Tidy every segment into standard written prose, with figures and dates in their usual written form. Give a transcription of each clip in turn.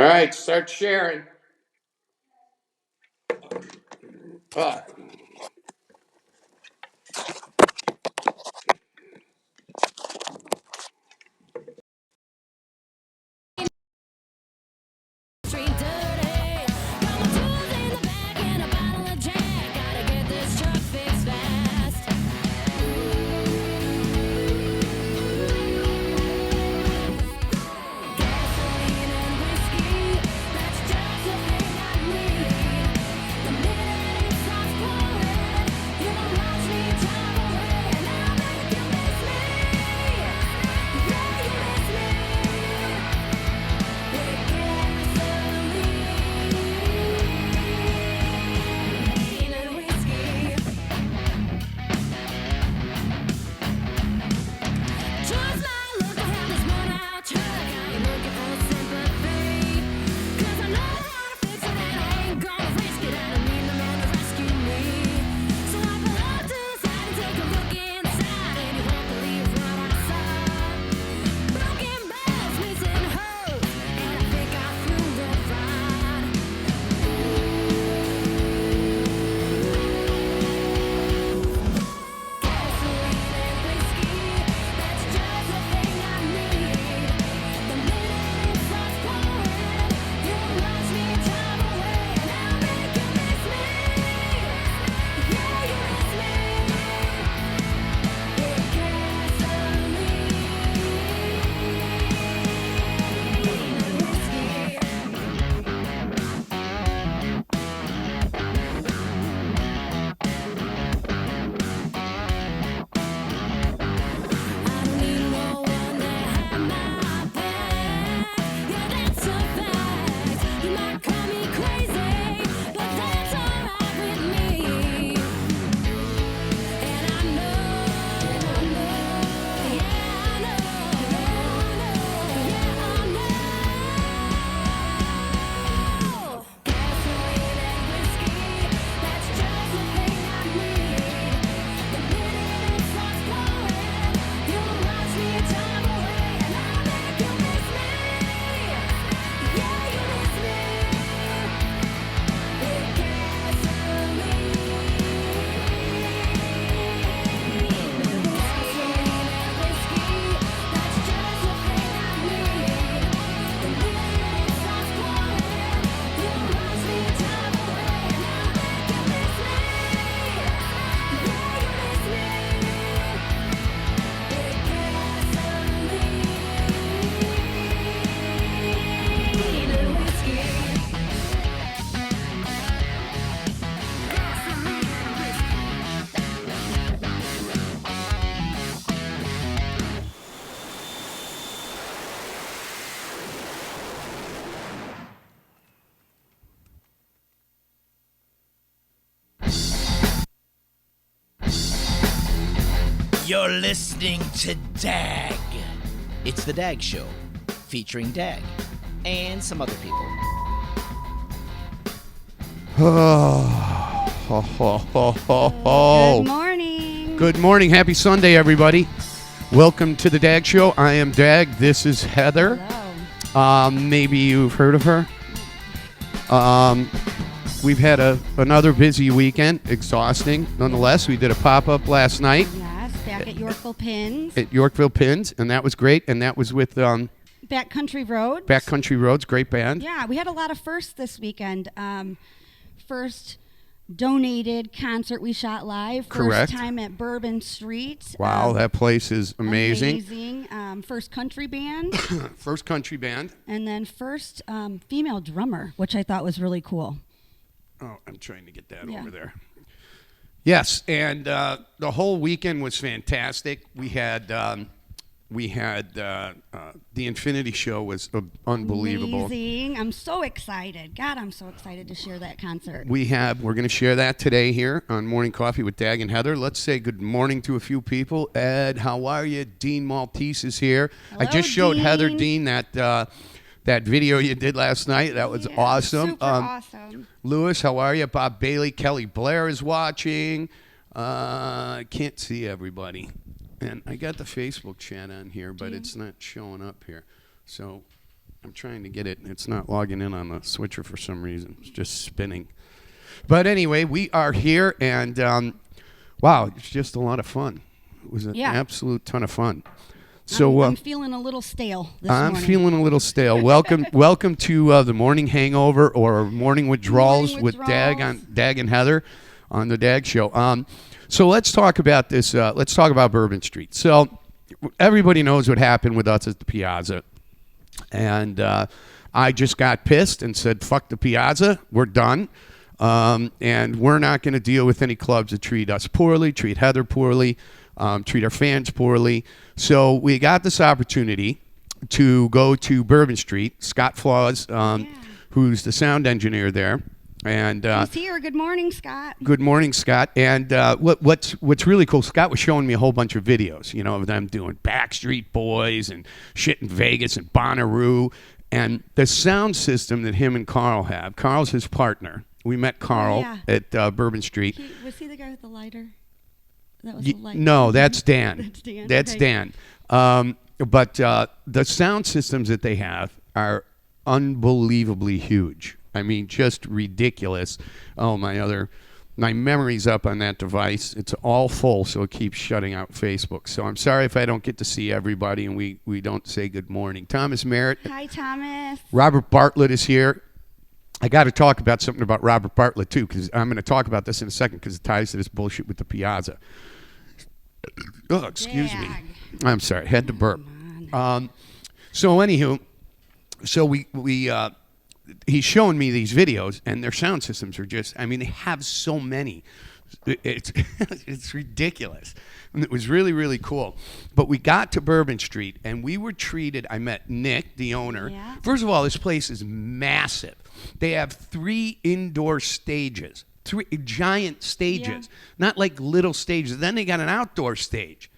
right, start sharing. Oh. You're listening to DAG. It's the DAG Show, featuring DAG and some other people. Good morning. Good morning. Happy Sunday, everybody. Welcome to the DAG Show. I am DAG. This is Heather. Hello. Maybe you've heard of her. We've had another busy weekend, exhausting. Nonetheless, we did a pop-up last night. Yes, back at Yorkville Pins. At Yorkville Pins, and that was great. And that was with Backcountry Road. Backcountry Roads, great band. Yeah, we had a lot of firsts this weekend. First donated concert we shot live. Correct. First time at Bourbon Street. Wow, that place is amazing. Amazing. First country band. First country band. And then first female drummer, which I thought was really cool. Oh, I'm trying to get that over there. Yes, and the whole weekend was fantastic. We had the Infinity Show was unbelievable. Amazing. I'm so excited. God, I'm so excited to share that concert. We're going to share that today here on Morning Coffee with DAG and Heather. Let's say good morning to a few people. Ed, how are you? Dean Maltese is here. Hello, I just showed Dean. Heather, Dean, that video you did last night. That was awesome. Super awesome. Lewis, how are you? Bob Bailey, Kelly Blair is watching. I can't see everybody. And I got the Facebook chat on here, but it's not showing up here. So I'm trying to get it. It's not logging in on the switcher for some reason. It's just spinning. But anyway, we are here, and wow, it's just a lot of fun. It was an absolute ton of fun. So I'm feeling a little stale this I'm morning. feeling a little stale. Welcome to the morning hangover or morning withdrawals with DAG and Heather on the DAG show. So let's talk about this. Let's talk about Bourbon Street. So everybody knows what happened with us at the Piazza, and I just got pissed and said, "Fuck the Piazza. We're done." And we're not going to deal with any clubs that treat us poorly, treat Heather poorly, treat our fans poorly. So we got this opportunity to go to Bourbon Street. Scott Flaws, who's the sound engineer there. And he's here. Good morning, Scott. Good morning, Scott. And what's really cool, Scott was showing me a whole bunch of videos, of them doing Backstreet Boys and shit in Vegas and Bonnaroo. And the sound system that him and Carl have, Carl's his partner. We met Carl at Bourbon Street. Was he the guy with the lighter? That was the light. No, that's Dan. That's Dan. That's okay. Dan. But the sound systems that they have are unbelievably huge. I mean, just ridiculous. Oh, my memory's up on that device. It's all full, so it keeps shutting out Facebook. So I'm sorry if I don't get to see everybody and we don't say good morning. Thomas Merritt. Hi, Thomas. Robert Bartlett is here. I got to talk about something about Robert Bartlett, too, because I'm going to talk about this in a second because it ties to this bullshit with the Piazza. Oh, excuse me. I'm sorry. Had to burp. So, anywho, he's showing me these videos, and their sound systems are just, they have so many. It's ridiculous. And it was really, really cool. But we got to Bourbon Street, and we were treated, I met Nick, the owner. Yeah. First of all, this place is massive. They have 3 indoor stages, 3 giant stages, not like little stages. Then they got an outdoor stage.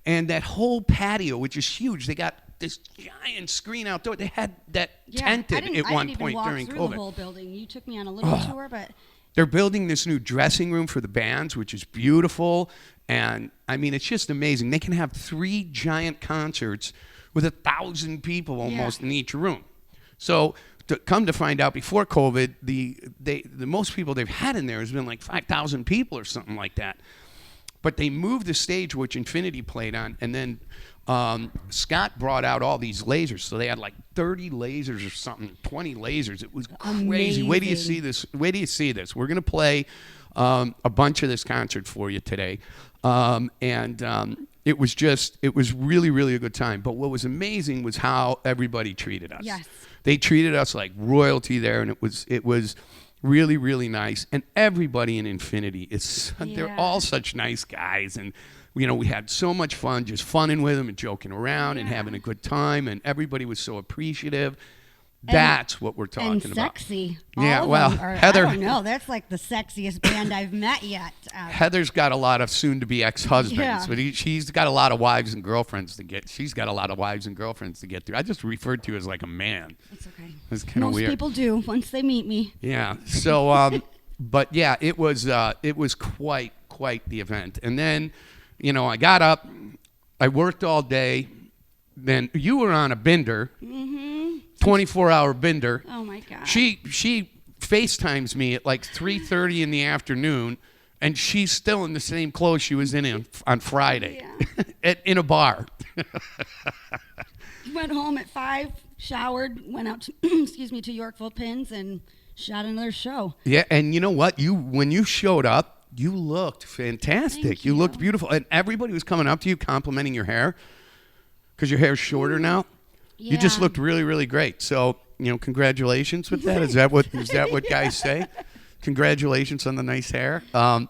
And that whole patio, which is huge, they got this giant screen outdoor. They had that tented at one point during COVID. I didn't walk through the whole building. You took me on a little tour, but... They're building this new dressing room for the bands, which is beautiful. And, it's just amazing. They can have 3 giant concerts with 1,000 people almost in each room. So... to come to find out, before COVID, the most people they've had in there has been like 5,000 people or something like that. But they moved the stage, which Infinity played on, and then Scott brought out all these lasers. So they had like 30 lasers or something, 20 lasers. It was crazy. Amazing. Wait till you see this. Wait till you see this. We're going to play a bunch of this concert for you today. It was really, really a good time. But what was amazing was how everybody treated us. Yes. They treated us like royalty there, and it was really, really nice. And everybody in Infinity they're all such nice guys. And, we had so much fun just funning with them and joking around and having a good time. And everybody was so appreciative. That's what we're talking about. And sexy. Yeah, Heather. Heather. I don't know. That's like the sexiest band I've met yet. Heather's got a lot of soon-to-be ex-husbands, but she's got a lot of wives and girlfriends to get. She's got a lot of wives and girlfriends to get through. I just referred to you as like a man. It's okay. It's kind of weird. Most people do once they meet me. Yeah. So, but yeah, it was quite the event. And then, I got up, I worked all day. Then you were on a bender. Mm-hmm. 24-hour bender. Oh my God. She FaceTimes me at like 3:30 in the afternoon, and she's still in the same clothes she was in on Friday, in a bar. Went home at 5, showered, went out to, to Yorkville Pins, and shot another show. Yeah, and you know what? When you showed up, you looked fantastic. Thank you. You looked beautiful, and everybody was coming up to you complimenting your hair because your hair's shorter now. Yeah. You just looked really, really great. So, congratulations with that. Is that what guys say? Congratulations on the nice hair. But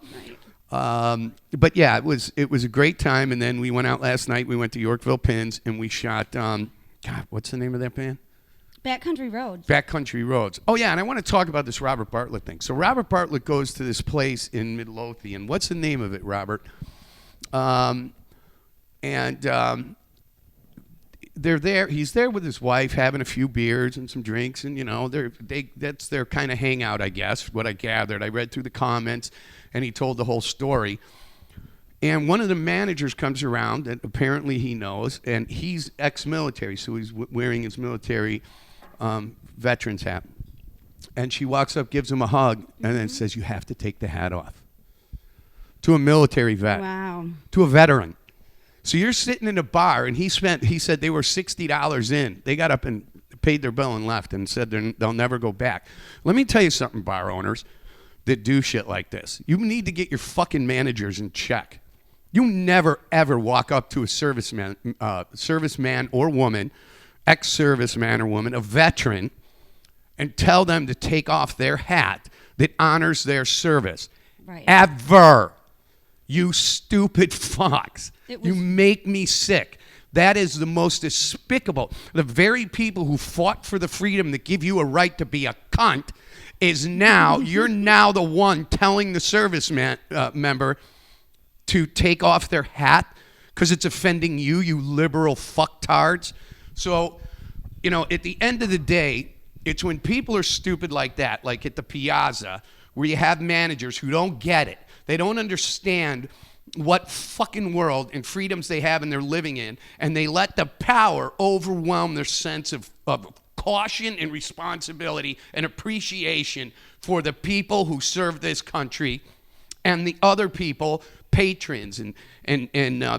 yeah, it was a great time. And then we went out last night. We went to Yorkville Pins and we shot. God, what's the name of that band? Backcountry Roads. Backcountry Roads. Oh yeah, and I want to talk about this Robert Bartlett thing. So Robert Bartlett goes to this place in Midlothian. What's the name of it, Robert? They're there. He's there with his wife, having a few beers and some drinks, and that's their kind of hangout, I guess. What I gathered, I read through the comments, and he told the whole story. And one of the managers comes around, and apparently he knows, and he's ex-military, so he's wearing his military veteran's hat. And she walks up, gives him a hug, and then says, "You have to take the hat off." To a military vet. Wow. To a veteran. So you're sitting in a bar, and he said they were $60 in. They got up and paid their bill and left and said they'll never go back. Let me tell you something, bar owners that do shit like this. You need to get your fucking managers in check. You never, ever walk up to a serviceman or woman, ex-serviceman or woman, a veteran, and tell them to take off their hat that honors their service. Right. Ever. You stupid fucks. You make me sick. That is the most despicable. The very people who fought for the freedom that give you a right to be a cunt is now, you're now the one telling the serviceman member to take off their hat because it's offending you, you liberal fucktards. So, at the end of the day, it's when people are stupid like that, like at the Piazza, where you have managers who don't get it. They don't understand what fucking world and freedoms they have and they're living in, and they let the power overwhelm their sense of caution and responsibility and appreciation for the people who serve this country and the other people, patrons and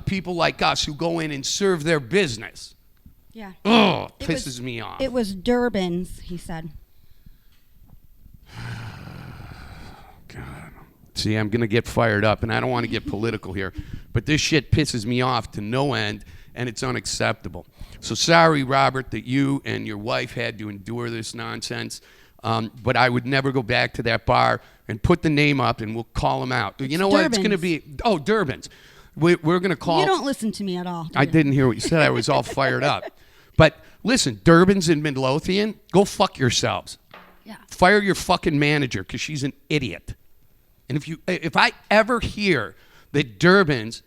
people like us who go in and serve their business. Yeah. Oh, pisses me off. It was Durbin's, he said. God. See, I'm going to get fired up, and I don't want to get political here, but this shit pisses me off to no end, and it's unacceptable. So sorry, Robert, that you and your wife had to endure this nonsense, but I would never go back to that bar and put the name up, and we'll call them out. You know what? It's going to be, Durbin's. We're going to call. You don't listen to me at all. I didn't hear what you said. I was all fired up. But listen, Durbin's in Midlothian, go fuck yourselves. Yeah. Fire your fucking manager because she's an idiot. And if I ever hear that Durbin's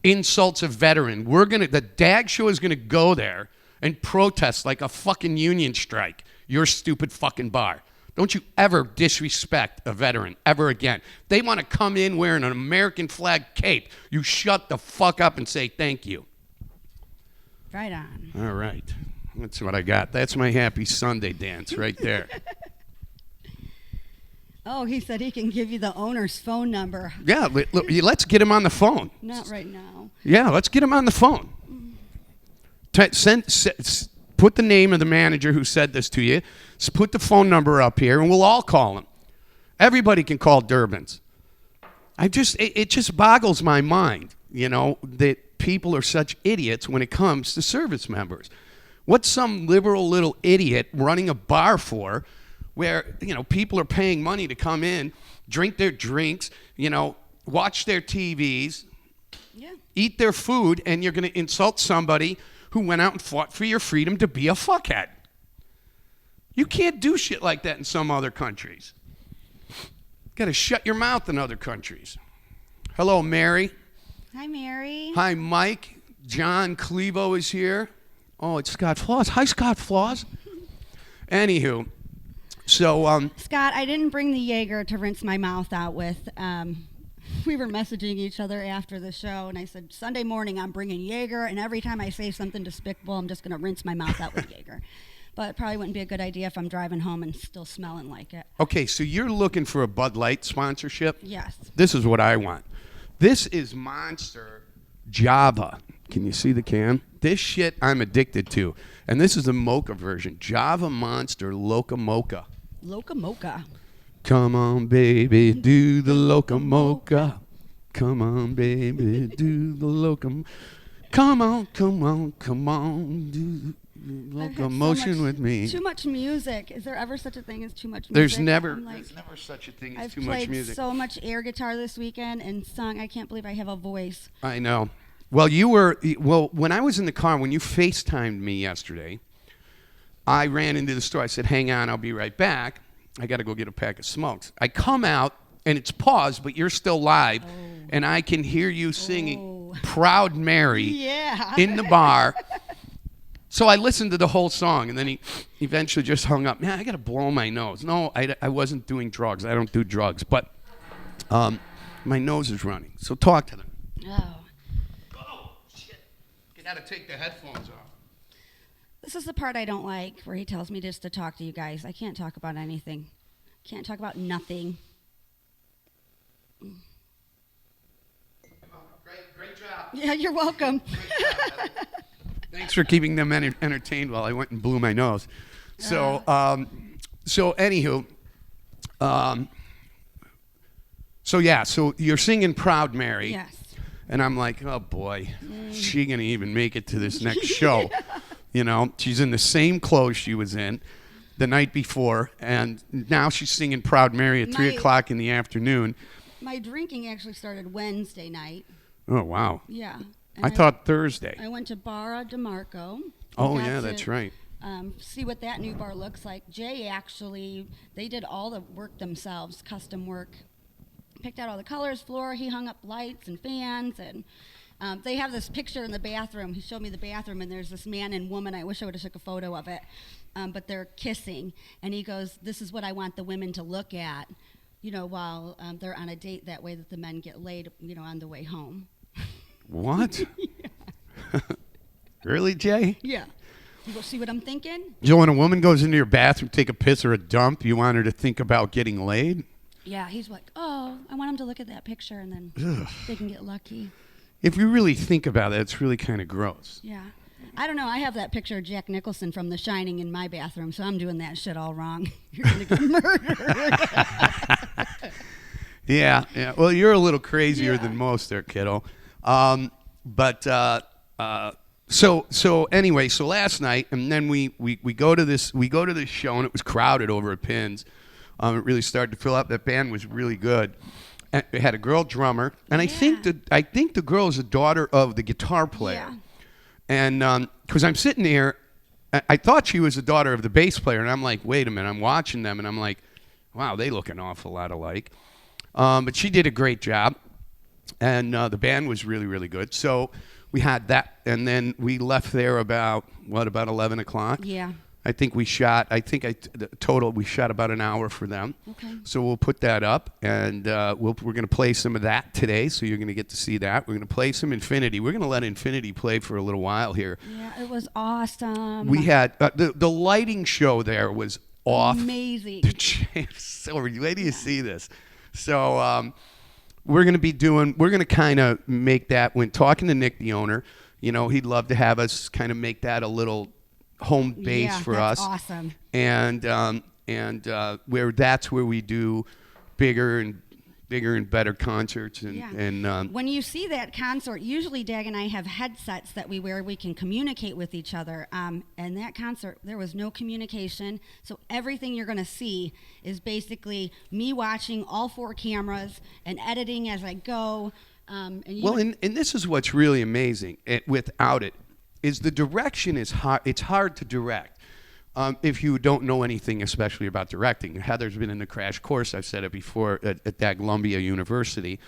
insults a veteran, the DAG show is gonna go there and protest like a fucking union strike. Your stupid fucking bar. Don't you ever disrespect a veteran ever again. They want to come in wearing an American flag cape. You shut the fuck up and say thank you. Right on. All right. That's what I got. That's my happy Sunday dance right there. Oh, he said he can give you the owner's phone number. Yeah, let's get him on the phone. Not right now. Yeah, let's get him on the phone. Put the name of the manager who said this to you. Put the phone number up here, and we'll all call him. Everybody can call Durbin's. It just boggles my mind, that people are such idiots when it comes to service members. What's some liberal little idiot running a bar for, where people are paying money to come in, drink their drinks, watch their TVs, eat their food, and you're going to insult somebody who went out and fought for your freedom to be a fuckhead. You can't do shit like that in some other countries. Got to shut your mouth in other countries. Hello, Mary. Hi, Mary. Hi, Mike. John Clevo is here. Oh, it's Scott Flaws. Hi, Scott Flaws. Anywho. So, Scott, I didn't bring the Jaeger to rinse my mouth out with. We were messaging each other after the show, and I said, Sunday morning I'm bringing Jaeger, and every time I say something despicable, I'm just going to rinse my mouth out with Jaeger. But it probably wouldn't be a good idea if I'm driving home and still smelling like it. Okay, so you're looking for a Bud Light sponsorship? Yes. This is what I want. This is Monster Java. Can you see the can? This shit I'm addicted to. And this is the mocha version. Java Monster Loca Mocha. Loca Mocha. Come on, baby, do the Loca Mocha. Come on, baby, do the Loca. Come on, come on, come on, do the locomotion with me. Too much music. Is there ever such a thing as too much music? There's never such a thing as too much music. I've played so much air guitar this weekend and sung. I can't believe I have a voice. I know. Well, when I was in the car, when you FaceTimed me yesterday, I ran into the store. I said, hang on, I'll be right back. I got to go get a pack of smokes. I come out, and it's paused, but you're still live, and I can hear you singing Proud Mary in the bar. So I listened to the whole song, and then he eventually just hung up. Man, I got to blow my nose. No, I wasn't doing drugs. I don't do drugs, but my nose is running. So talk to them. Oh. Oh, shit. You got to take the headphones off. This is the part I don't like, where he tells me just to talk to you guys. I can't talk about anything. Can't talk about nothing. Great job. Yeah, you're welcome. Thanks for keeping them entertained while I went and blew my nose. So, anywho, so you're singing Proud Mary. Yes. And I'm like, oh boy, is she gonna even make it to this next show? You know, she's in the same clothes she was in the night before, and now she's singing Proud Mary at 3 o'clock in the afternoon. My drinking actually started Wednesday night. Oh, wow. Yeah. I thought Thursday. I went to Barra DeMarco. Oh, yeah, that's right. See what that new bar looks like. Jay actually, they did all the work themselves, custom work. Picked out all the colors, floor. He hung up lights and fans, and they have this picture in the bathroom. He showed me the bathroom, and there's this man and woman. I wish I would have took a photo of it, but they're kissing. And he goes, "This is what I want the women to look at, you know, while they're on a date. That way that the men get laid, you know, on the way home." What? Really, Jay? Yeah. You go see what I'm thinking? So when a woman goes into your bathroom, take a piss or a dump, you want her to think about getting laid? Yeah, he's like, "Oh, I want him to look at that picture, and then they can get lucky." If you really think about it, it's really kind of gross. Yeah. I don't know. I have that picture of Jack Nicholson from The Shining in my bathroom, so I'm doing that shit all wrong. You're going to get murdered. Yeah. Well, you're a little crazier Yeah. than most there, kiddo. So anyway, so last night, and then we go to this show, and it was crowded over at Pins. It really started to fill up. That band was really good. And it had a girl drummer, and I think the girl is a daughter of the guitar player. Yeah. And because I'm sitting here, I thought she was the daughter of the bass player, and I'm like, wait a minute, I'm watching them, and I'm like, wow, they look an awful lot alike. But she did a great job, and the band was really, really good. So we had that, and then we left there about 11 o'clock? Yeah. I think we shot about an hour for them. Okay. So we'll put that up, and we're going to play some of that today, so you're going to get to see that. We're going to play some Infinity. We're going to let Infinity play for a little while here. Yeah, it was awesome. We had the lighting show there was off. Amazing. So wait till you see this. So we're going to kind of make that, when talking to Nick, the owner, you know, he'd love to have us kind of make that a little home base for us. Awesome. And that's where we do bigger and better concerts and when you see that concert, usually Dag and I have headsets that we wear. We can communicate with each other. And that concert, there was no communication. So everything you're going to see is basically me watching all 4 cameras and editing as I go. And this is what's really amazing. Without it, is the direction is hard. It's hard to direct if you don't know anything, especially about directing. Heather's been in the crash course. I've said it before at DAG University,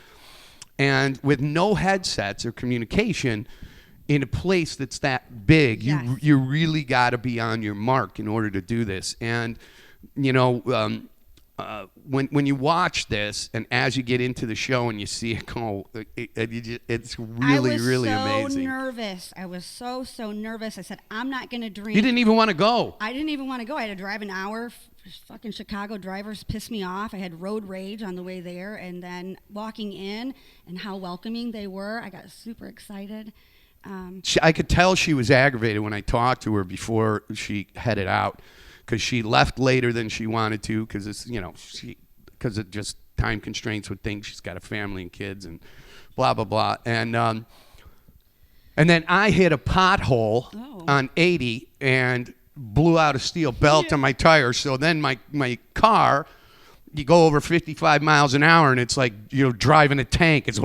and with no headsets or communication in a place that's that big, yes. you really got to be on your mark in order to do this. And you know. When you watch this, and as you get into the show and you see it go, it's really, really amazing. I was so nervous. I said, I'm not going to drink. You didn't even want to go. I didn't even want to go. I had to drive an hour. Fucking Chicago drivers pissed me off. I had road rage on the way there. And then walking in and how welcoming they were, I got super excited. I could tell she was aggravated when I talked to her before she headed out, because she left later than she wanted to, because it's, you know, because of just time constraints with things. She's got a family and kids and blah blah blah. And then I hit a pothole on 80 and blew out a steel belt on my tire. So then my car, you go over 55 miles an hour, and it's like, you know, driving a tank. It's I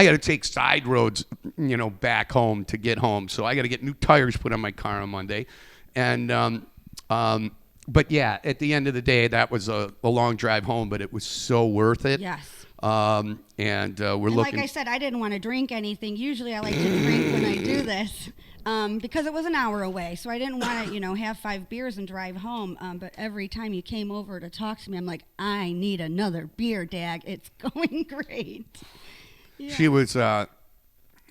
got to take side roads, you know, back home to get home. So I got to get new tires put on my car on Monday. And but yeah, at the end of the day, that was a long drive home, but it was so worth it. Yes. And looking. Like I said, I didn't want to drink anything. Usually, I like to drink when I do this, because it was an hour away. So I didn't want to, you know, have 5 beers and drive home. But every time you came over to talk to me, I'm like, I need another beer, Dag. It's going great. Yeah. She was.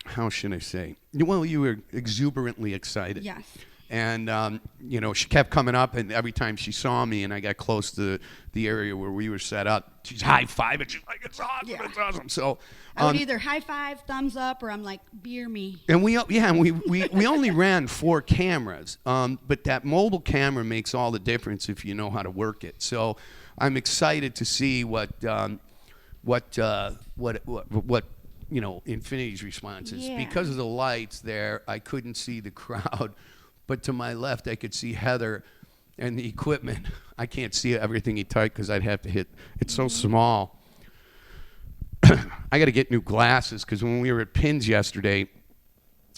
how should I say? Well, you were exuberantly excited. Yes. And, she kept coming up, and every time she saw me and I got close to the area where we were set up, she's high-fiving. She's like, it's awesome, Yeah. it's awesome. So I would either high five, thumbs up, or I'm like, beer me. And we only ran 4 cameras, but that mobile camera makes all the difference if you know how to work it. So I'm excited to see what Infinity's response is. Yeah. Because of the lights there, I couldn't see the crowd, but to my left I could see Heather and the equipment. I can't see everything he typed because I'd have to hit. It's so small. I got to get new glasses because when we were at Pins yesterday,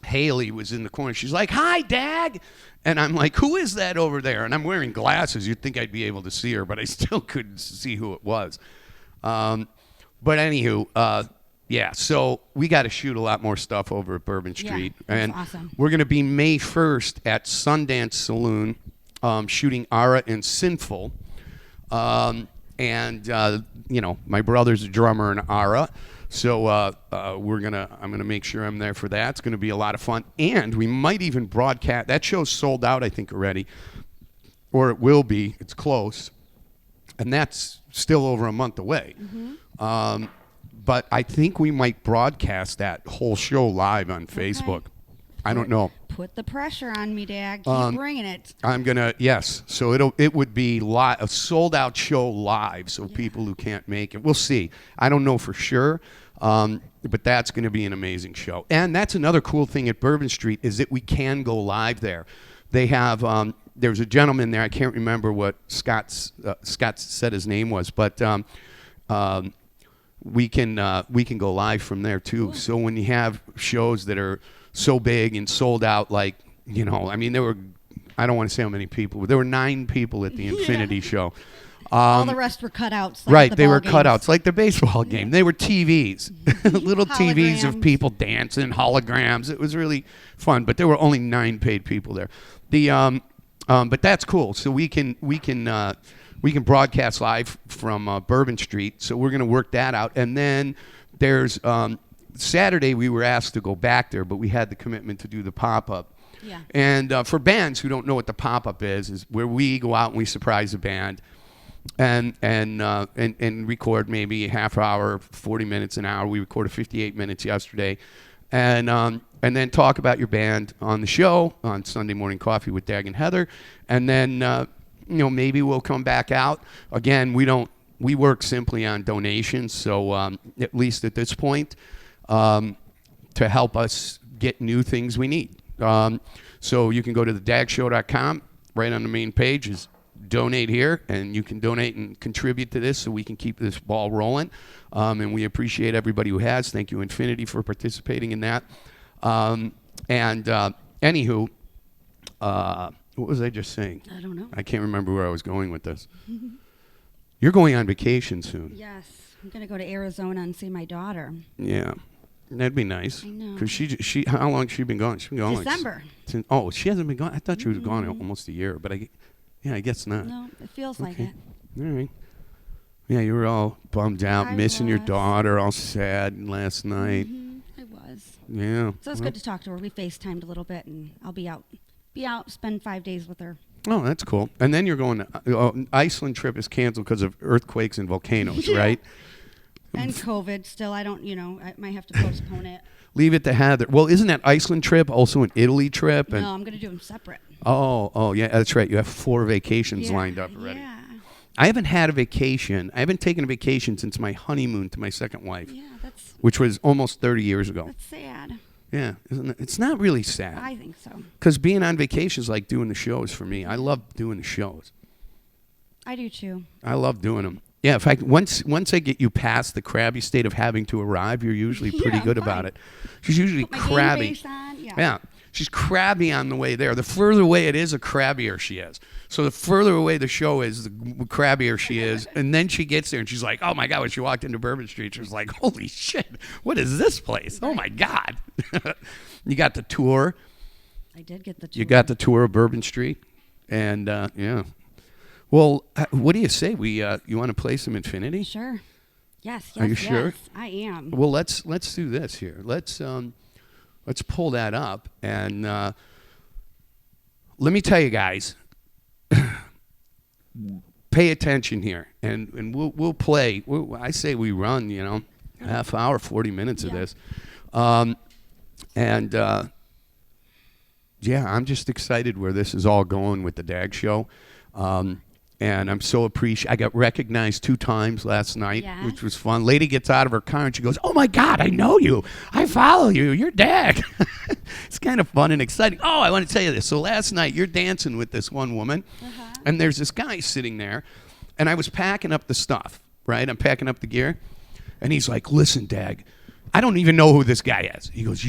Haley was in the corner. She's like, "Hi, Dag," and I'm like, "Who is that over there?" And I'm wearing glasses. You'd think I'd be able to see her, but I still couldn't see who it was. But anywho, yeah. So we got to shoot a lot more stuff over at Bourbon Street, and awesome. we're going to be May 1st at Sundance Saloon, shooting Ara and Sinful. My brother's a drummer in Ara, so I'm gonna make sure I'm there for that. It's gonna be a lot of fun, and we might even broadcast. That show's sold out, I think, already, or it will be. It's close, and that's still over a month away. Mm-hmm. But I think we might broadcast that whole show live on Facebook. I don't know. Put the pressure on me, Dag. Keep bringing it. I'm gonna So it would be a sold out show live. So people who can't make it, we'll see. I don't know for sure, but that's gonna be an amazing show. And that's another cool thing at Bourbon Street is that we can go live there. They have there's a gentleman there. I can't remember what Scott said his name was, but we can go live from there too. Cool. So when you have shows that are so big and sold out, like, there were, I don't want to say how many people, but there were 9 people at the Infinity show. All the rest were cutouts. Like right, the they were games. cutouts, like the baseball game. They were TVs, little TVs of Holograms. people dancing, holograms. It was really fun, but there were only 9 paid people there. But that's cool. So we can broadcast live from Bourbon Street. So we're going to work that out, and then there's. Saturday we were asked to go back there, but we had the commitment to do the pop-up. Yeah. And for bands who don't know what the pop-up is where we go out and we surprise a band and record maybe a half hour, 40 minutes, an hour. We recorded 58 minutes yesterday. And then talk about your band on the show on Sunday Morning Coffee with Dag and Heather. And then, maybe we'll come back out. Again, we work simply on donations, so at least at this point, to help us get new things we need. So you can go to thedagshow.com. Right on the main page is donate here, and you can donate and contribute to this so we can keep this ball rolling. And we appreciate everybody who has. Thank you, Infinity, for participating in that. Anywho, what was I just saying? I don't know. I can't remember where I was going with this. You're going on vacation soon. Yes. I'm going to go to Arizona and see my daughter. Yeah. That'd be nice. I know. Because she, how long has she been gone? She's been gone December. She hasn't been gone. I thought she was gone almost a year, but I guess not. No, it feels like it. All right. Yeah, you were all bummed out, I missing your was. daughter, all sad last night. I was. Yeah. So it's good to talk to her. We FaceTimed a little bit, and I'll be out, spend 5 days with her. Oh, that's cool. And then you're going to Iceland trip is canceled because of earthquakes and volcanoes, right? And COVID still. I don't, I might have to postpone it. Leave it to Heather. Well, isn't that Iceland trip also an Italy trip? And No, I'm going to do them separate. Oh, yeah, that's right. You have 4 vacations lined up already. Yeah. I haven't had a vacation. I haven't taken a vacation since my honeymoon to my second wife, Yeah, which was almost 30 years ago. that's sad. Yeah, isn't it? It's not really sad. I think so. Because being on vacation is like doing the shows for me. I love doing the shows. I do too. I love doing them. Yeah, in fact, once I get you past the crabby state of having to arrive, you're usually pretty Yeah, good I'm about fine. it. She's usually Put my game crabby. face on. Yeah. Yeah, she's crabby on the way there. The further away it is, the crabbier she is. So the further away the show is, the crabbier she is. And then she gets there and she's like, oh my God, when she walked into Bourbon Street, she was like, holy shit, what is this place? Oh my God. You got the tour. I did get the tour. You got the tour of Bourbon Street. And yeah. Well, what do you say? You want to play some Infinity? Sure. Yes. Are you Yes. sure? I am. Well, let's do this here. Let's Let's pull that up. And let me tell you guys, pay attention here. And we'll play. I say we run, half hour, 40 minutes of this. Yeah, I'm just excited where this is all going with the DAG show. And I'm so appreciative. I got recognized 2 times last night, which was fun. Lady gets out of her car and she goes, "Oh my God, I know you. I follow you. You're DAG." It's kind of fun and exciting. Oh, I want to tell you this. So last night you're dancing with this one woman, and there's this guy sitting there, and I was packing up the stuff, right? I'm packing up the gear, and he's like, "Listen, DAG, I don't even know who this guy is." He goes,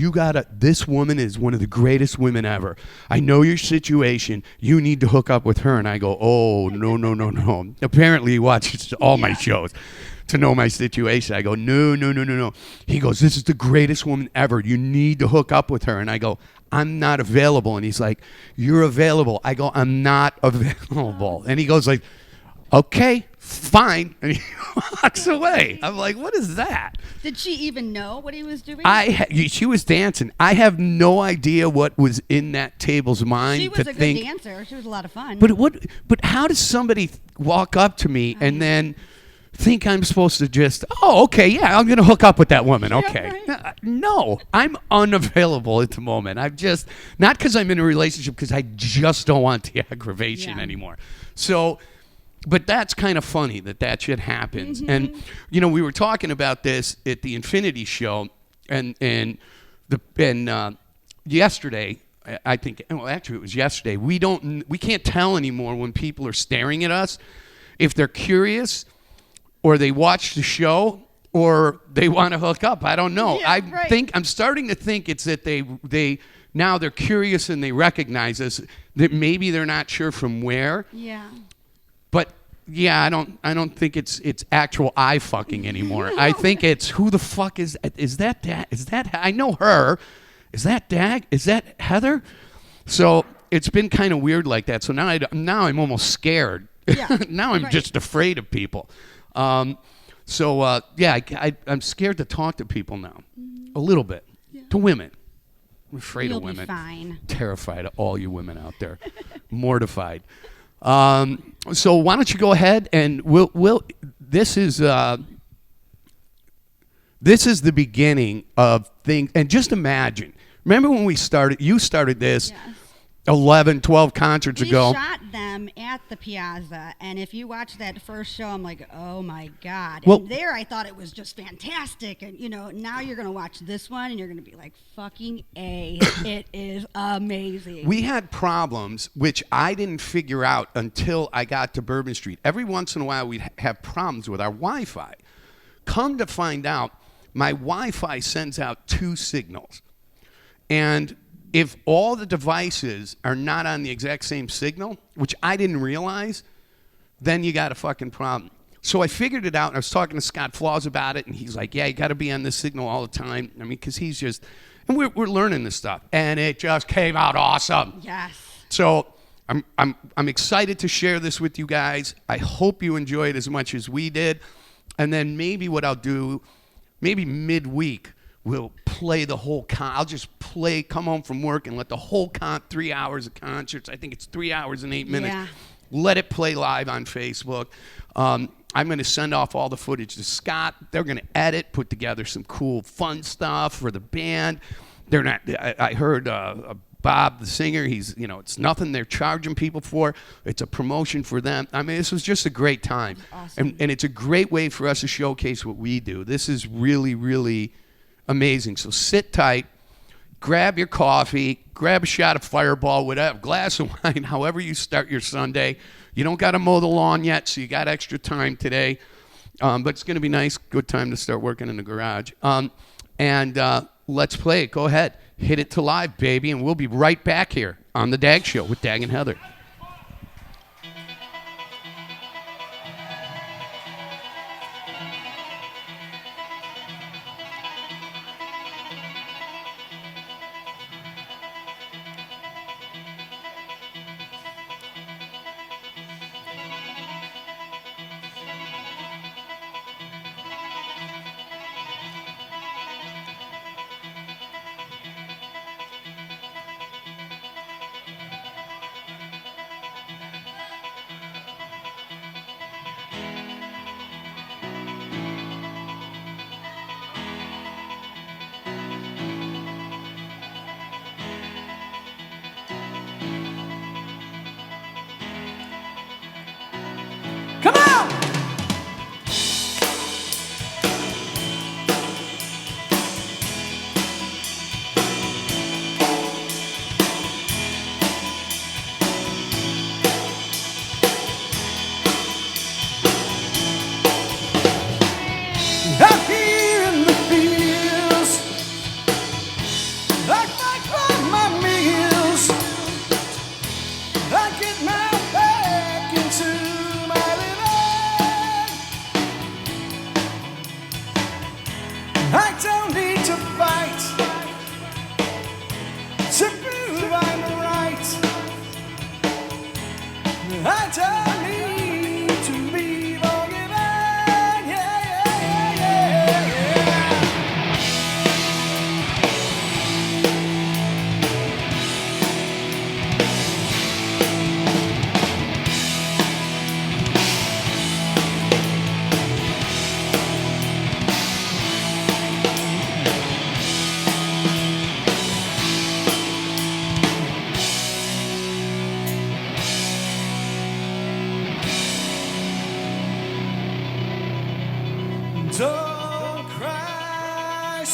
this woman is one of the greatest women ever. I know your situation. You need to hook up with her. And I go, "Oh, no. Apparently he watches all my shows to know my situation." I go, No. He goes, "This is the greatest woman ever. You need to hook up with her." And I go, "I'm not available." And he's like, "You're available." I go, "I'm not available." And he goes like, "Okay, fine." And he walks away. I'm like, what is that? Did she even know what he was doing? She was dancing. I have no idea what was in that table's mind. She was a good dancer. She was a lot of fun. But how does somebody walk up to me and then think I'm supposed to just, "Oh, okay, yeah, I'm going to hook up with that woman." Okay. Yeah, right. No, I'm unavailable at the moment. I'm just, not because I'm in a relationship, because I just don't want the aggravation anymore. So, but that's kind of funny that shit happens. And, we were talking about this at the Infinity show and yesterday, I think, well, actually it was yesterday. We can't tell anymore when people are staring at us if they're curious or they watch the show or they want to hook up. I don't know. Yeah, I'm starting to think it's that they now they're curious and they recognize us, that maybe they're not sure from where. Yeah. But yeah, I don't think it's actual eye fucking anymore. I think it's, who the fuck is that? Is that I know her? Is that DAG? Is that Heather? So it's been kind of weird like that. So now I'm almost scared. Yeah, Now I'm just afraid of people. I'm scared to talk to people now, a little bit, to women. I'm afraid You'll of women. Be fine. Terrified of all you women out there, mortified. So why don't you go ahead and this is the beginning of things. And just imagine, remember when you started this 11, 12 concerts ago. We shot them at the Piazza, and if you watch that first show, I'm like, oh my God. Well, and there I thought it was just fantastic. And, now you're going to watch this one, and you're going to be like, fucking A. It is amazing. We had problems, which I didn't figure out until I got to Bourbon Street. Every once in a while, we'd have problems with our Wi-Fi. Come to find out, my Wi-Fi sends out 2 signals. And if all the devices are not on the exact same signal, which I didn't realize, then you got a fucking problem. So I figured it out, and I was talking to Scott Flaws about it, and he's like, "Yeah, you got to be on this signal all the time." I mean, because he's just, and we're learning this stuff, and it just came out awesome. Yes. So I'm excited to share this with you guys. I hope you enjoy it as much as we did, and then maybe what I'll do, maybe midweek, we'll play the whole I'll just come home from work and let the whole 3 hours of concerts, I think it's 3 hours and 8 minutes, let it play live on Facebook. I'm going to send off all the footage to Scott. They're going to edit, put together some cool, fun stuff for the band. They're not, I heard Bob, the singer, he's, it's nothing they're charging people for. It's a promotion for them. I mean, this was just a great time. Awesome. And it's a great way for us to showcase what we do. This is really, really amazing. So sit tight, grab your coffee, grab a shot of Fireball, whatever, glass of wine, however you start your Sunday. You don't got to mow the lawn yet, so you got extra time today. But it's going to be nice, good time to start working in the garage. Let's play it. Go ahead. Hit it to live, baby, and we'll be right back here on the DAG Show with DAG and Heather.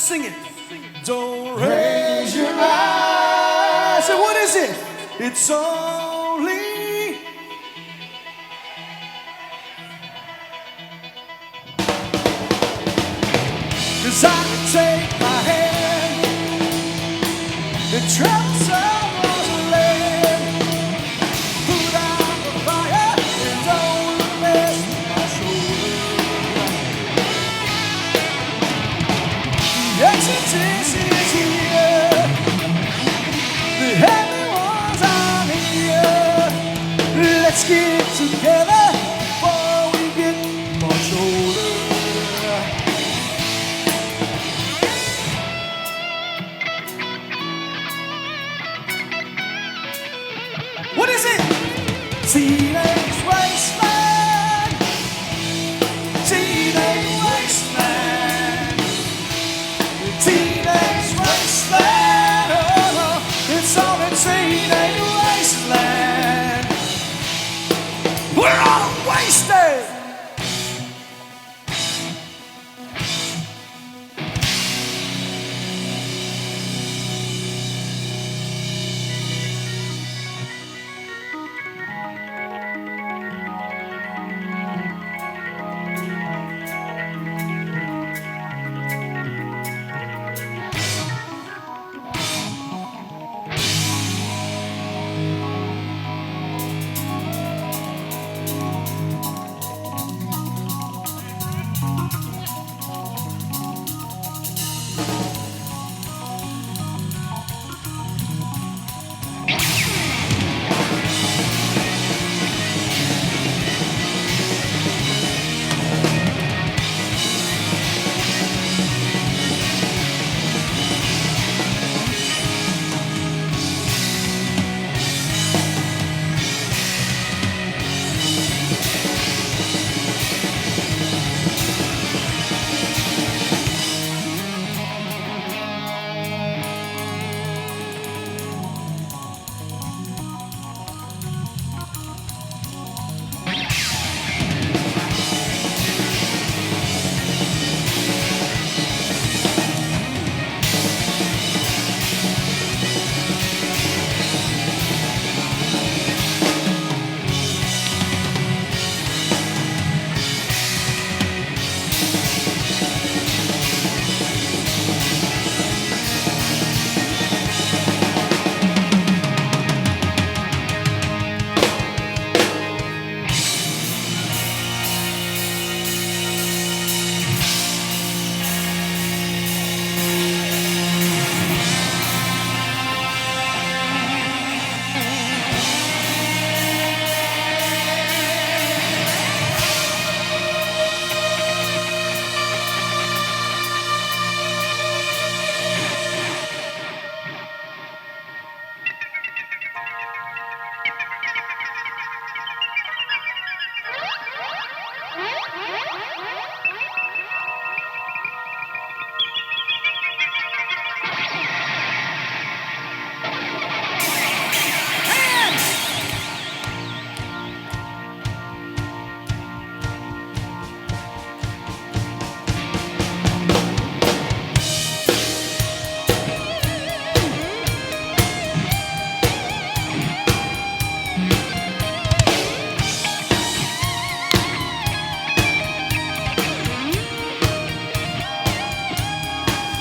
Sing it. Don't raise your eyes. So what is it? It's only. Cause I can take my hand and travel some other land. Put out the fire and don't rest my shoulder. The exit is here. The heavy ones are here. Let's get together before we get much older. What is it? Teenage wasteland. Teenage wasteland. Teenage wasteland. Oh, no. It's on a teenage wasteland. We're all wasted.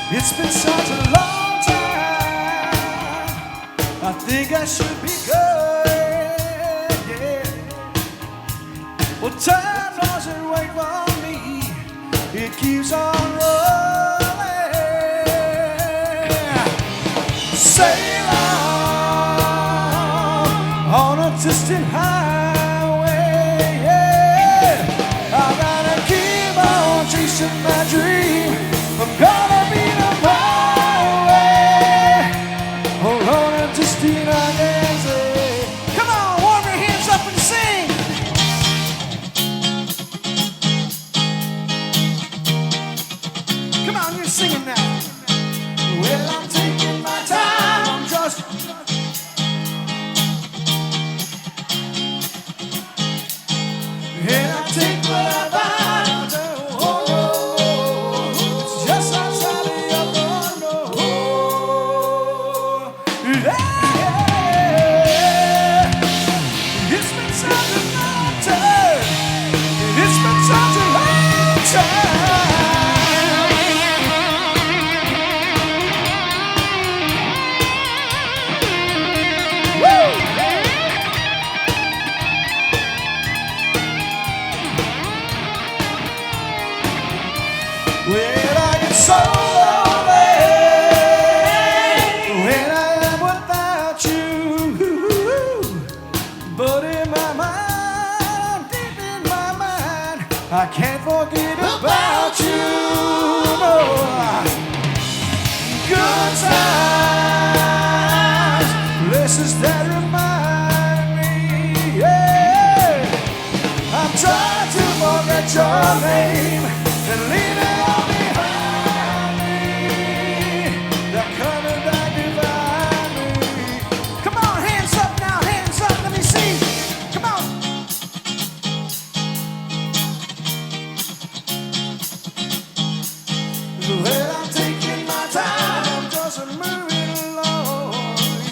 It's been such a long time. I think I should be going, yeah. Well, time doesn't wait for me. It keeps on rolling. Sail on a distant highway, yeah. I gotta keep on chasing my dream. I'm gonna be the highway. Hold on a distant highway. Come on, warm your hands up and sing. Come on, you're singing now. Well, I'm taking my time. I'm just times, places that remind me, yeah. I'm trying to forget your name and leave it all behind me. They're coming back to find me. Come on, hands up now, hands up, let me see. Come on. Well, I'm taking my time, I'm just moving along.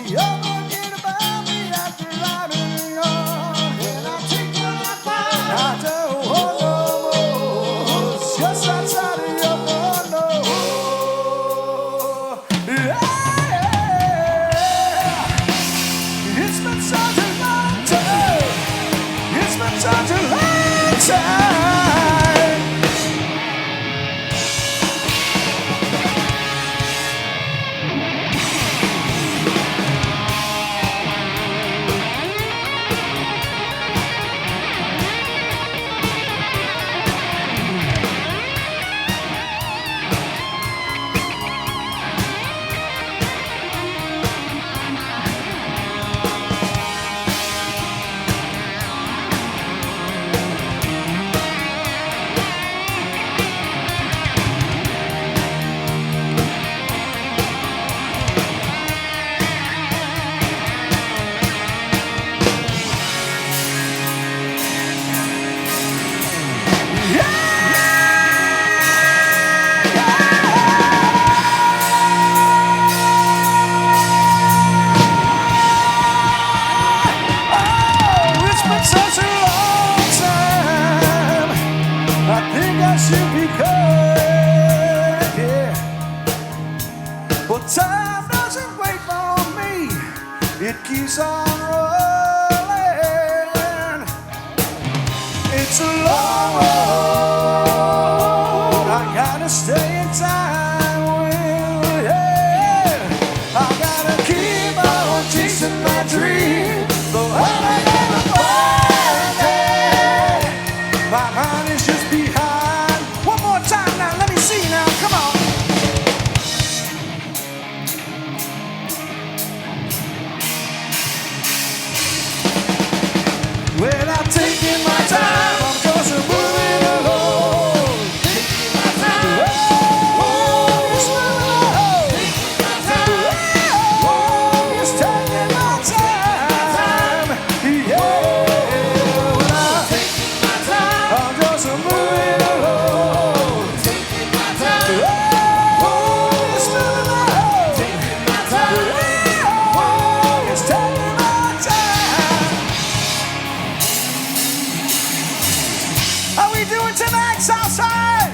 You're forget about me after I've been gone. And I'm taking my time, I don't want no more. It's just outside of your door, no. Yeah. It's been such a long time. It's been such a long time. Time doesn't wait for me, it keeps on rolling. It's a long road, I gotta stay in time with, yeah. I gotta keep on chasing my dream, though I never find it. My mind is just behind. One more time now, let me see now, come on. Well, I'm taking my time, I'm just moving along. Taking my time, oh, it's moving along. Taking my time, oh, it's taking my time. Yeah, well, I'm taking my time, I'm just moving along. Taking my time, oh, it's moving along. Taking my time, oh, it's taking my time. How we doing tonight, Southside?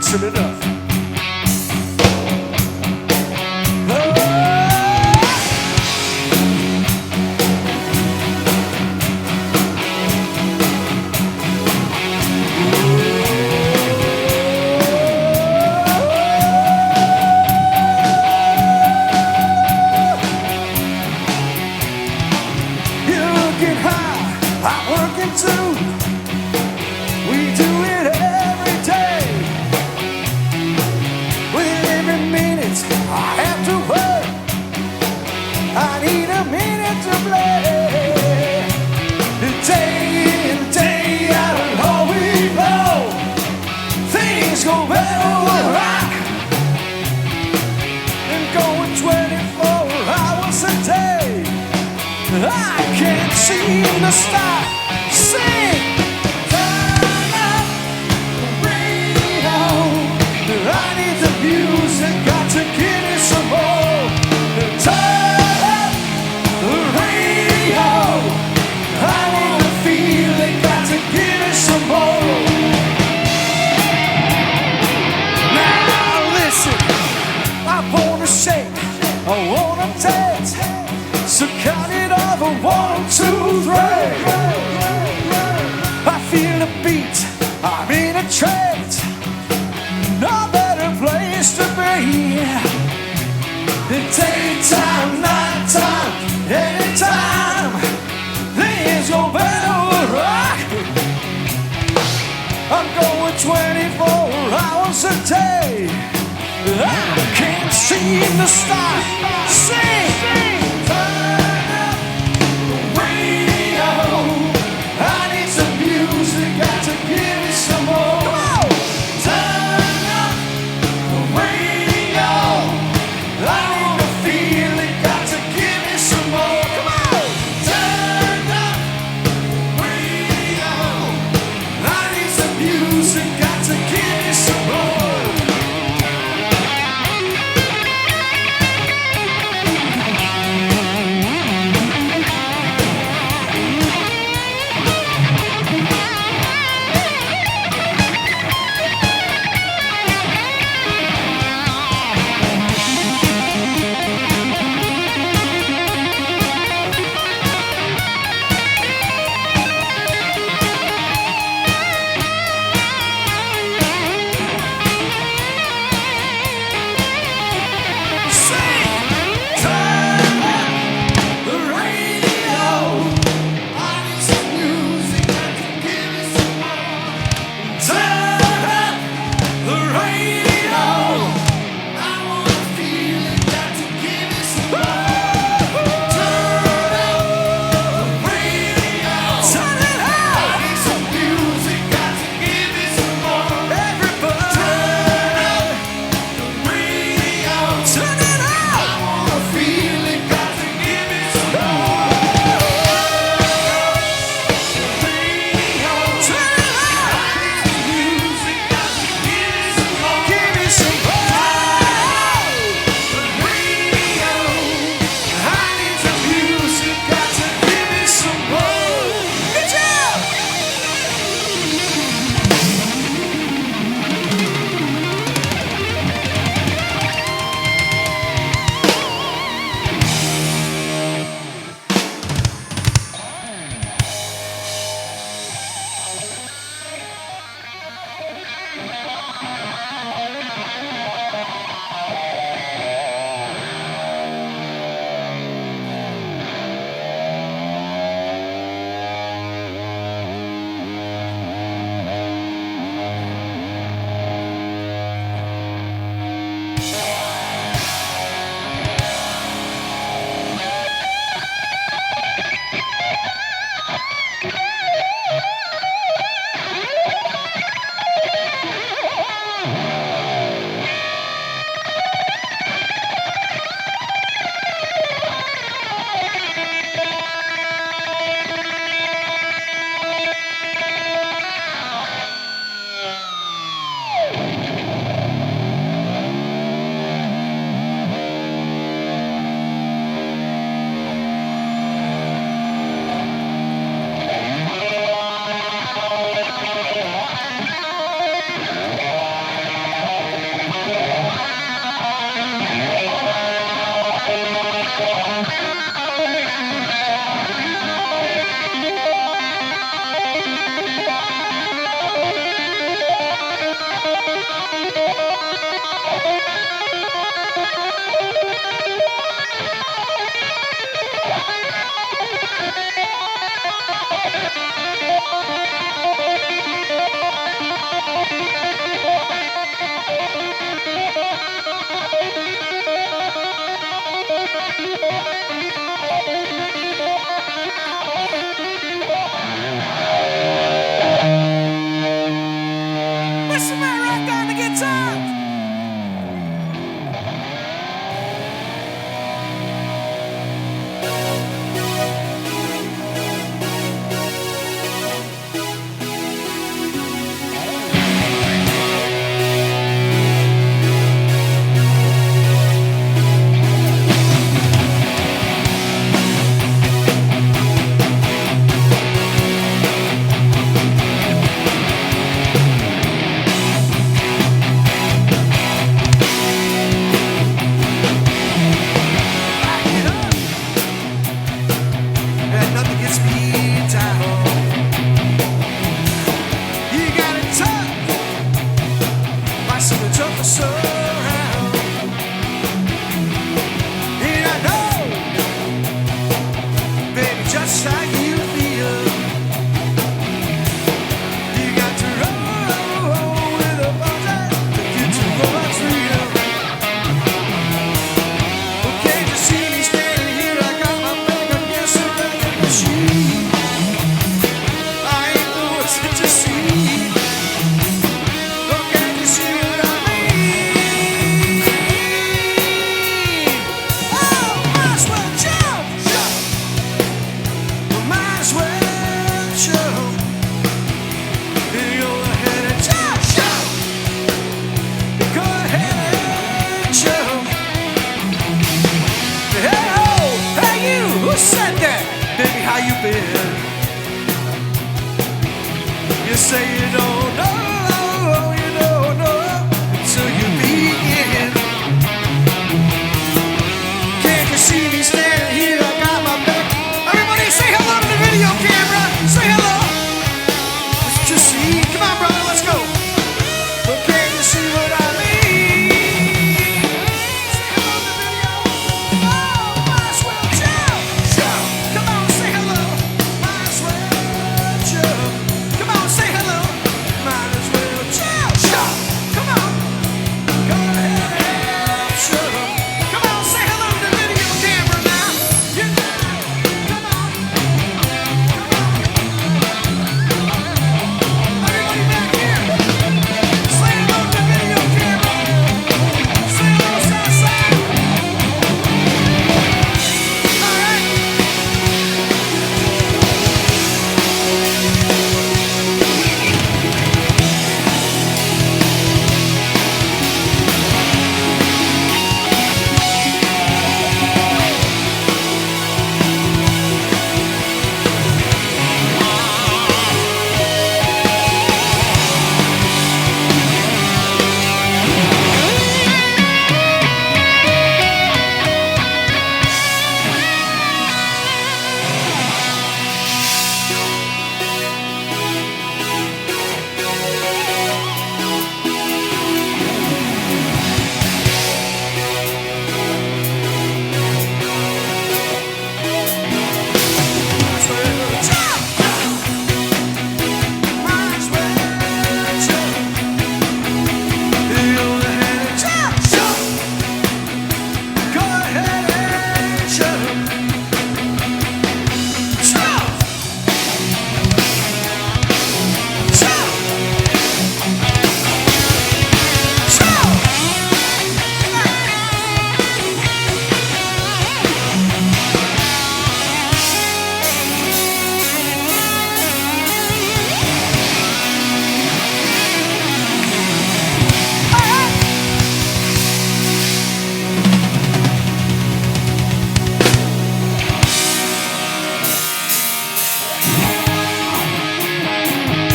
Turn it up. You're looking high, I'm working too. We do it every day. With every minute I have to work, I need a minute to play. Day in, day out, and all we know, things go better with rock. And going 24 hours a day, I can't seem to stop. Sing! Turn up the radio. I need the music, got to give it some more. Turn up the radio. day. I can't seem to stop. Sing. Turn up the radio. I need some music. Got to give me some more. Turn up the radio. I need to feel it. Got to give me some more. Come on. Turn up the radio. I need some music. Got to give me some more. begin. You say you don't know, you don't know until you begin. Can't you see me standing here? I got my back. Everybody say hello to the video camera. Say hello. Let's just see. Come on, brother, let's go. But can't you see what I mean? Say hello to the video. Oh, might as well jump. Jump. Come on, say hello. Might as well jump. Come on, say hello. Might as well jump. Jump. Come on. Go ahead and jump. Come on, say hello to the video camera now. You know. Come on. Everybody back here. Say hello to the video camera. Say hello, Southside. All right.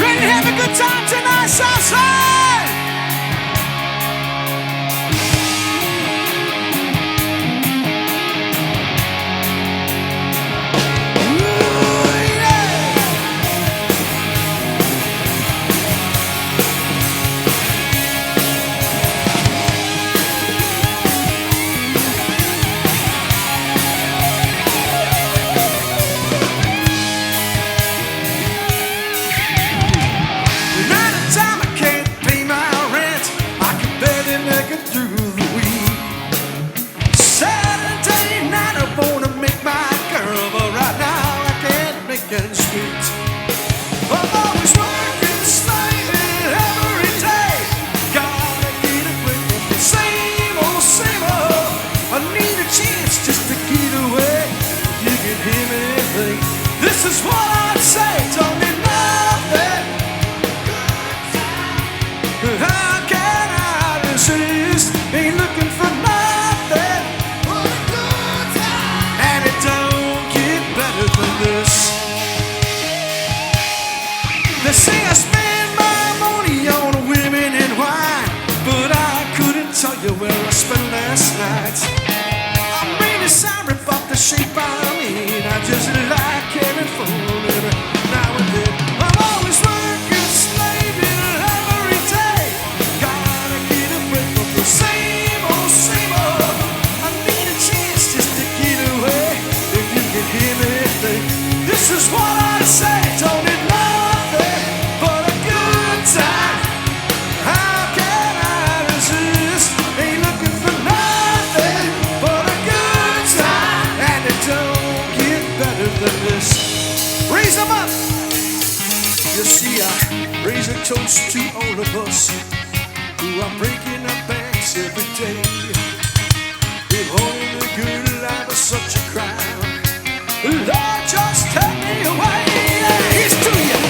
Ready to have a good time tonight, Southside? Ooh, yeah. Night and time I can't pay my rent. I can barely make it through the week. Saturday night I wanna make my girl, but right now I can't make ends meet. I'm always working, slaving every day. Gotta get a break from the same old, same old. I need a chance just to get away. You can hear me think. This is what I'd say. Don't need nothing. How can I resist? Ain't looking for nothing but a good time. And it don't get better than this. They say I spend my money on women and wine, but I couldn't tell you where I spent last night. I'm really sorry about the shape I'm in. I just like having fun every now and then. I'm always working, slaving every day. Gotta get a break from the same old, same old. I need a chance just to get away. If you can hear me think, this is what I say. Don't need nothing but a good time. How can I resist? Ain't looking for nothing but a good time. And it don't get better than this. Raise them up. You see, I raise a toast to all of us who are breaking our backs every day. If only the good life is such a crime, Lord, just take me away. Here's to you.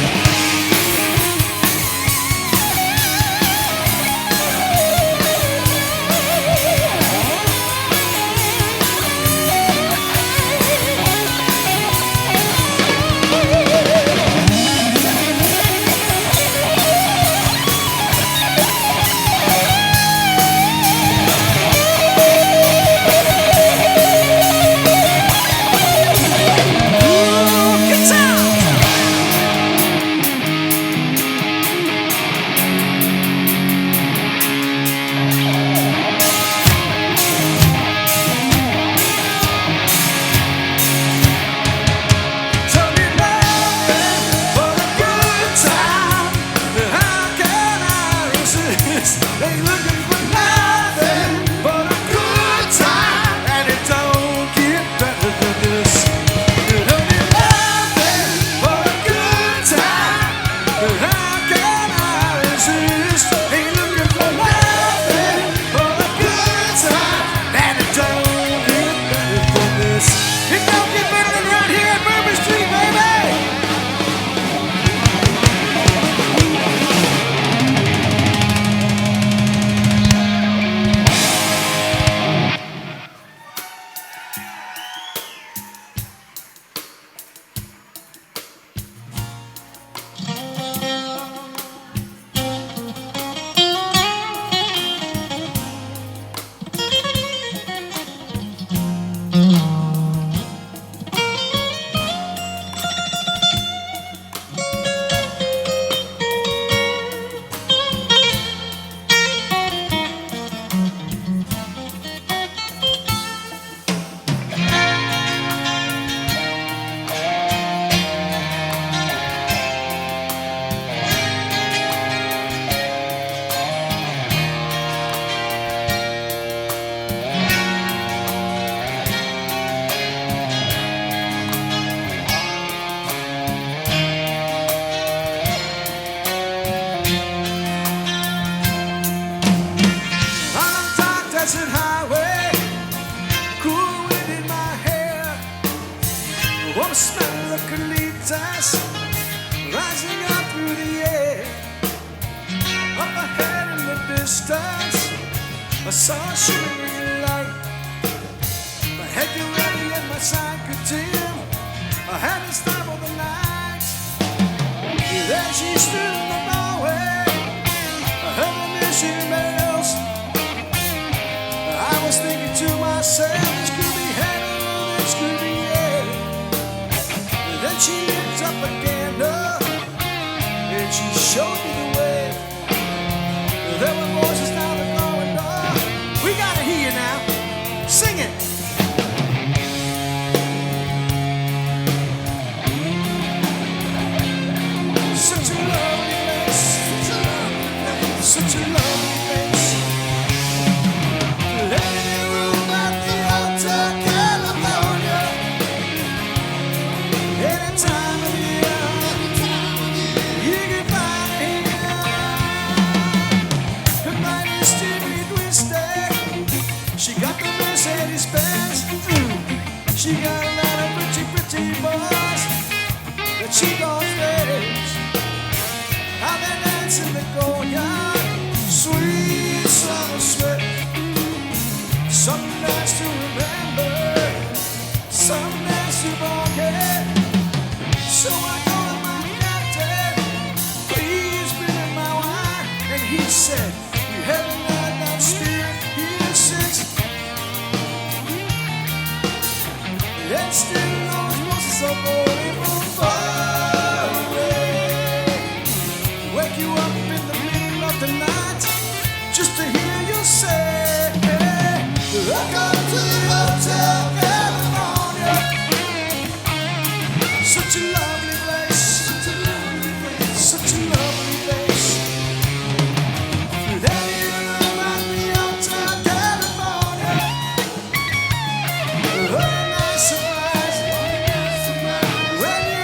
eucalyptus rising up through the air. Up ahead in the distance, I saw a shimmering light. My head grew heavy and my sight could dim. I had to stop all the night. There she stood in the doorway. I heard the mission bells. I was thinking to myself, this could be heaven or this could be hell. Then she lit up a candle and she showed me the way. There were voices down the corridor. We gotta hear you now. Sing it. Such a lovely place. Such a lovely place. Living room at the altar, California. Any time of year, you can find it here. Her mind is deeply twisted. She got the Mercedes Benz. She got a lot of pretty, pretty boys that she calls friends. How they dance in the courtyard, sweet summer sweat. Something nice to remember, something nice to forget. So I go to my captain, please bring me my wine. And he said, you haven't had that spirit here since. And still those voices are calling from far away. Wake you up in the middle of the night just to hear you say, welcome to the Hotel California. Such a lovely place. Such a lovely place. That even room at the Hotel California. What a nice surprise when you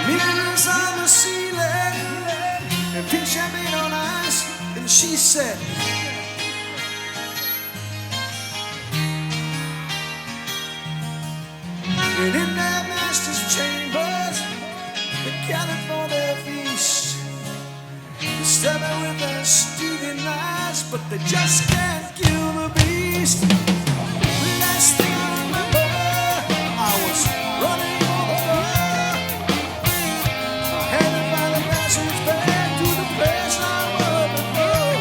mirrors on the ceiling and pink champagne on ice. And she said, and in their master's chambers, they gathered for their feast. They stab it with their stupid knives, but they just can't kill the beast. Last thing I remember, I was running on the floor. I had to find a passage back to the place I was before.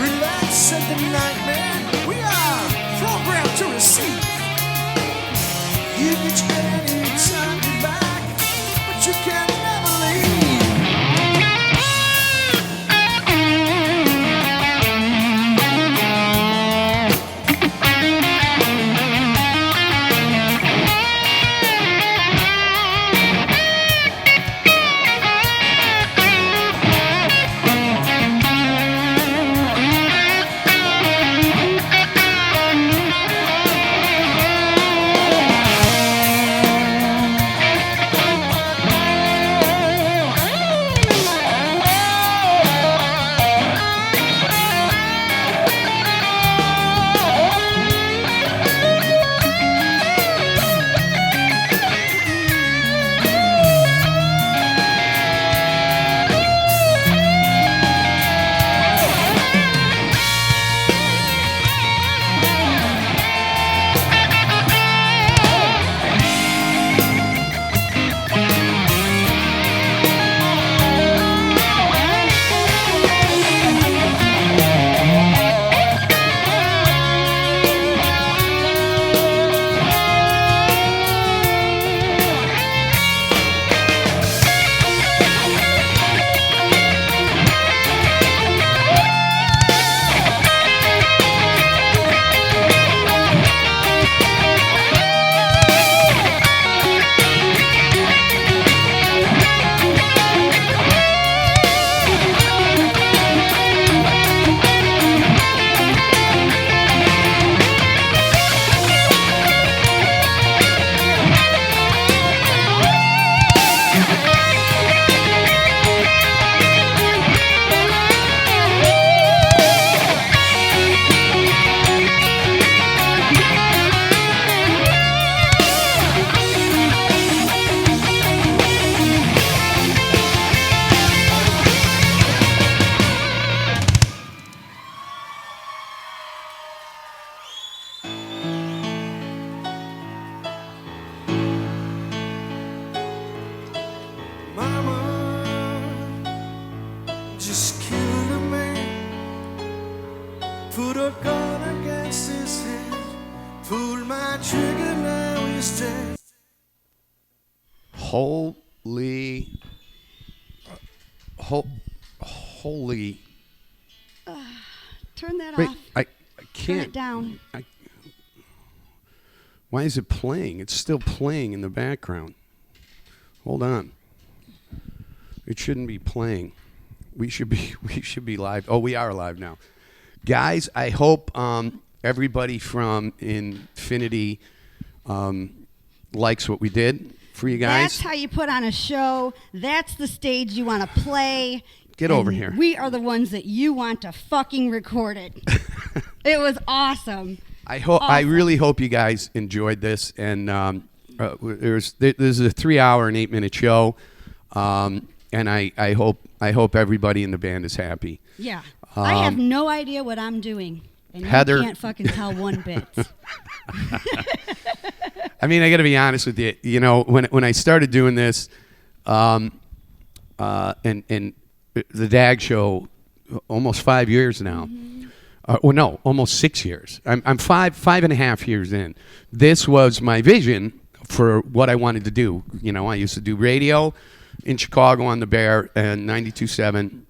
Relax at the night, man. We are programmed to receive. You can spend any time you like, but you can never leave. my trigger, now you stay. Holy. Holy. Turn that Wait, off. I Turn can't. it down. Why is it playing? It's still playing in the background. Hold on. It shouldn't be playing. We should be live. Oh, we are live now. Guys, I hope everybody from Infinity likes what we did for you guys. That's how you put on a show. That's the stage you want to play. Get and over here. We are the ones that you want to fucking record it. It was awesome. I really hope you guys enjoyed this. And this is a 3-hour and 8-minute show, and I hope everybody in the band is happy. Yeah, I have no idea what I'm doing, and Heather, you can't fucking tell one bit. I mean, I got to be honest with you. You know, when I started doing this, and the DAG show, almost 5 years now. No, almost 6 years. I'm 5.5 years in. This was my vision for what I wanted to do. You know, I used to do radio in Chicago on the Bear and 92.7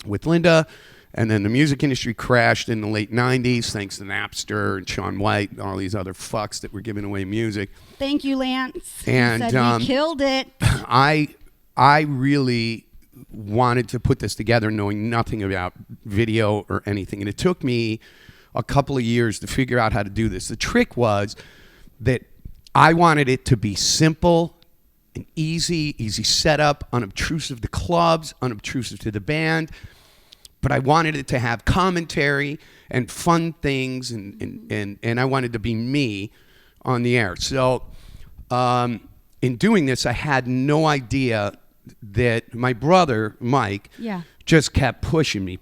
with Linda, and then the music industry crashed in the late 90s thanks to Napster and Shaun White and all these other fucks that were giving away music. Thank you, Lance. And you said we killed it. I really wanted to put this together knowing nothing about video or anything, and it took me a couple of years to figure out how to do this. The trick was that I wanted it to be simple and easy setup, unobtrusive to clubs, unobtrusive to the band, but I wanted it to have commentary and fun things, and I wanted to be me on the air. So in doing this, I had no idea that my brother, Mike, just kept pushing me.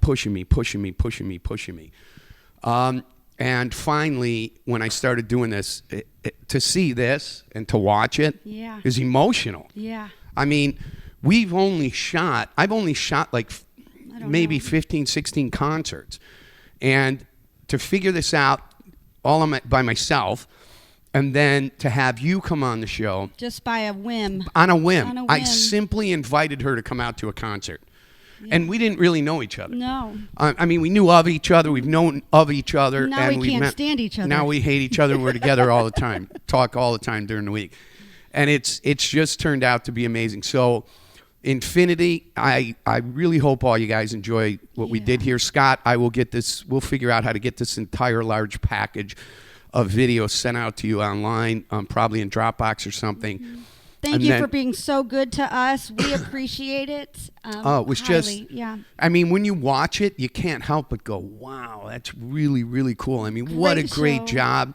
And finally, when I started doing this, to see this and to watch it is emotional. Yeah. I mean, I've only shot like maybe 15, 16 concerts. And to figure this out all by myself, and then to have you come on the show. Just by a whim. On a whim. I simply invited her to come out to a concert. Yeah. And we didn't really know each other. No. I mean, we knew of each other. We've known of each other. Now and we can't stand each other. Now we hate each other. We're together all the time. Talk all the time during the week. And it's just turned out to be amazing. So, Infinity, I really hope all you guys enjoy what we did here. Scott, we'll figure out how to get this entire large package of videos sent out to you online, probably in Dropbox or something. Mm-hmm. Thank you for being so good to us. We appreciate it. It was highly. I mean, when you watch it, you can't help but go, wow, that's really, really cool. I mean, what a great job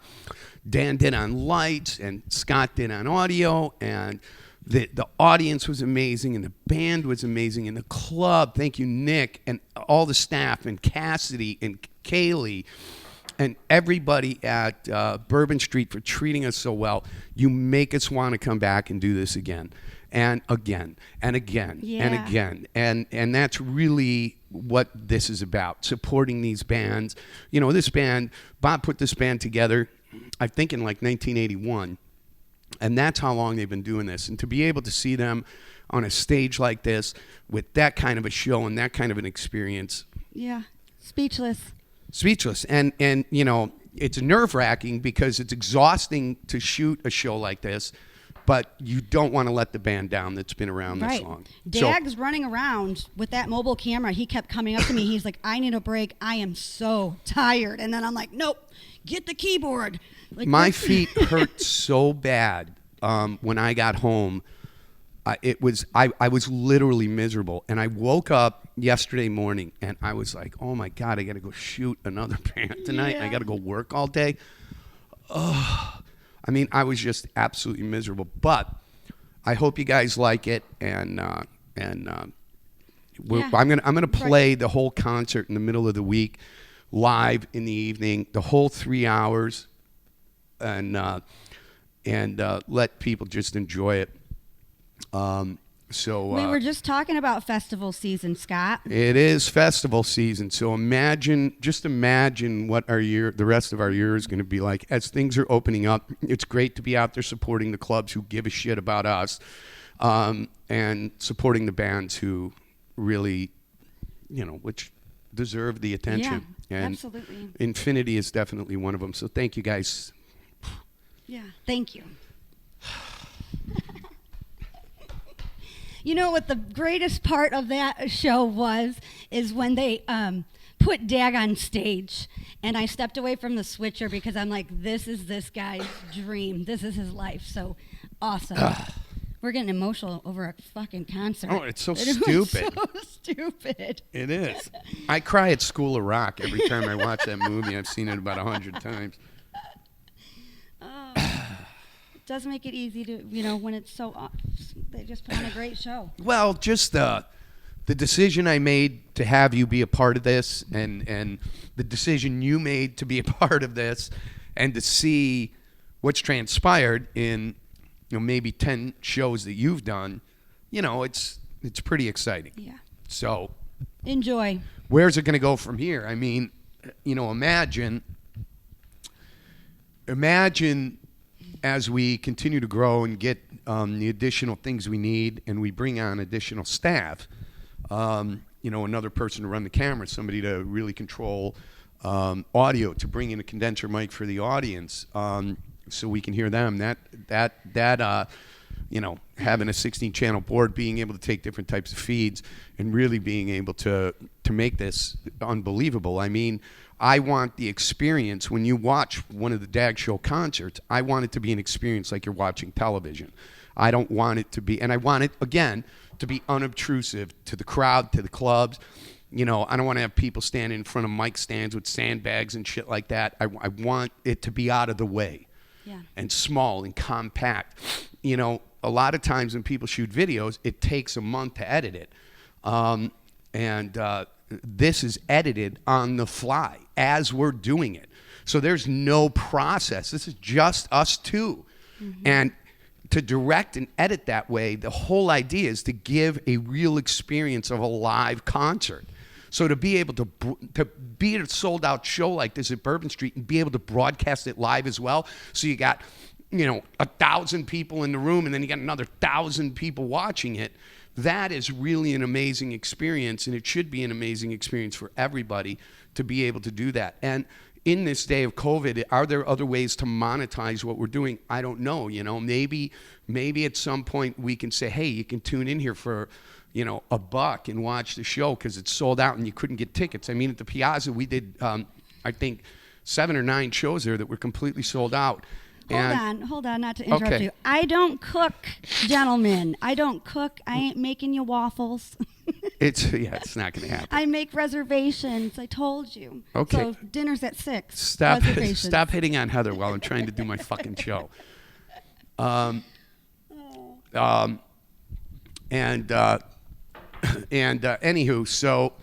Dan did on lights and Scott did on audio, and the audience was amazing, and the band was amazing, and the club, thank you, Nick, and all the staff, and Cassidy, and Kaylee, and everybody at Bourbon Street for treating us so well. You make us want to come back and do this again and again and again and again. And that's really what this is about, supporting these bands. You know, this band, Bob put this band together, I think in like 1981. And that's how long they've been doing this. And to be able to see them on a stage like this with that kind of a show and that kind of an experience. Yeah, speechless. And you know, it's nerve-wracking because it's exhausting to shoot a show like this, but you don't want to let the band down that's been around this long. Dag's running around with that mobile camera. He kept coming up to me. He's like, I need a break. I am so tired. And then I'm like, nope, get the keyboard. Like, my feet hurt so bad when I got home. I was literally miserable, and I woke up yesterday morning and I was like, oh my God, I got to go shoot another band tonight. I got to go work all day. Oh, I mean, I was just absolutely miserable, but I hope you guys like it. And I'm gonna play the whole concert in the middle of the week, live in the evening, the whole 3 hours, and let people just enjoy it. So We were just talking about festival season, Scott. it is festival season. So just imagine what the rest of our year is going to be like as things are opening up. It's great to be out there supporting the clubs who give a shit about us, and supporting the bands who really, which deserve the attention. Yeah, and absolutely. Infinity is definitely one of them. So thank you guys. Yeah, thank you. You know what the greatest part of that show is when they put DAG on stage, and I stepped away from the switcher because I'm like, this is this guy's dream. This is his life. So awesome. We're getting emotional over a fucking concert. Oh, it's so It stupid. was so stupid. It is. I cry at School of Rock every time I watch that movie. I've seen it about 100 times. It does make it easy to, when it's so, they just put on a great show. Well, just the decision I made to have you be a part of this, and the decision you made to be a part of this, and to see what's transpired in maybe 10 shows that you've done, it's pretty exciting. Yeah. So Enjoy. where's it going to go from here? I mean, imagine as we continue to grow and get the additional things we need, and we bring on additional staff, another person to run the camera, somebody to really control audio, to bring in a condenser mic for the audience, so we can hear them. Having a 16-channel board, being able to take different types of feeds, and really being able to make this unbelievable. I mean, I want the experience when you watch one of the DAG Show concerts. I want it to be an experience like you're watching television. I don't want it to be, and I want it, again, to be unobtrusive to the crowd, to the clubs. I don't want to have people standing in front of mic stands with sandbags and shit like that. I want it to be out of the way. Yeah. And small and compact. A lot of times when people shoot videos, it takes a month to edit it. This is edited on the fly as we're doing it. So there's no process. This is just us two. Mm-hmm. And to direct and edit that way, the whole idea is to give a real experience of a live concert. So to be able to be at a sold-out show like this at Bourbon Street and be able to broadcast it live as well, so you got 1,000 people in the room, and then you got another 1,000 people watching it. That is really an amazing experience, and it should be an amazing experience for everybody to be able to do that. And in this day of COVID, are there other ways to monetize what we're doing? I don't know. Maybe at some point we can say, hey, you can tune in here for $1 and watch the show because it's sold out and you couldn't get tickets. I mean, at the Piazza, we did, I think, 7 or 9 shows there that were completely sold out. Hold on, not to interrupt Okay. you. I don't cook, gentlemen. I don't cook. I ain't making you waffles. It's not going to happen. I make reservations. I told you. Okay. So dinner's at 6. Stop Reservations. hitting on Heather while I'm trying to do my fucking show. Anywho, so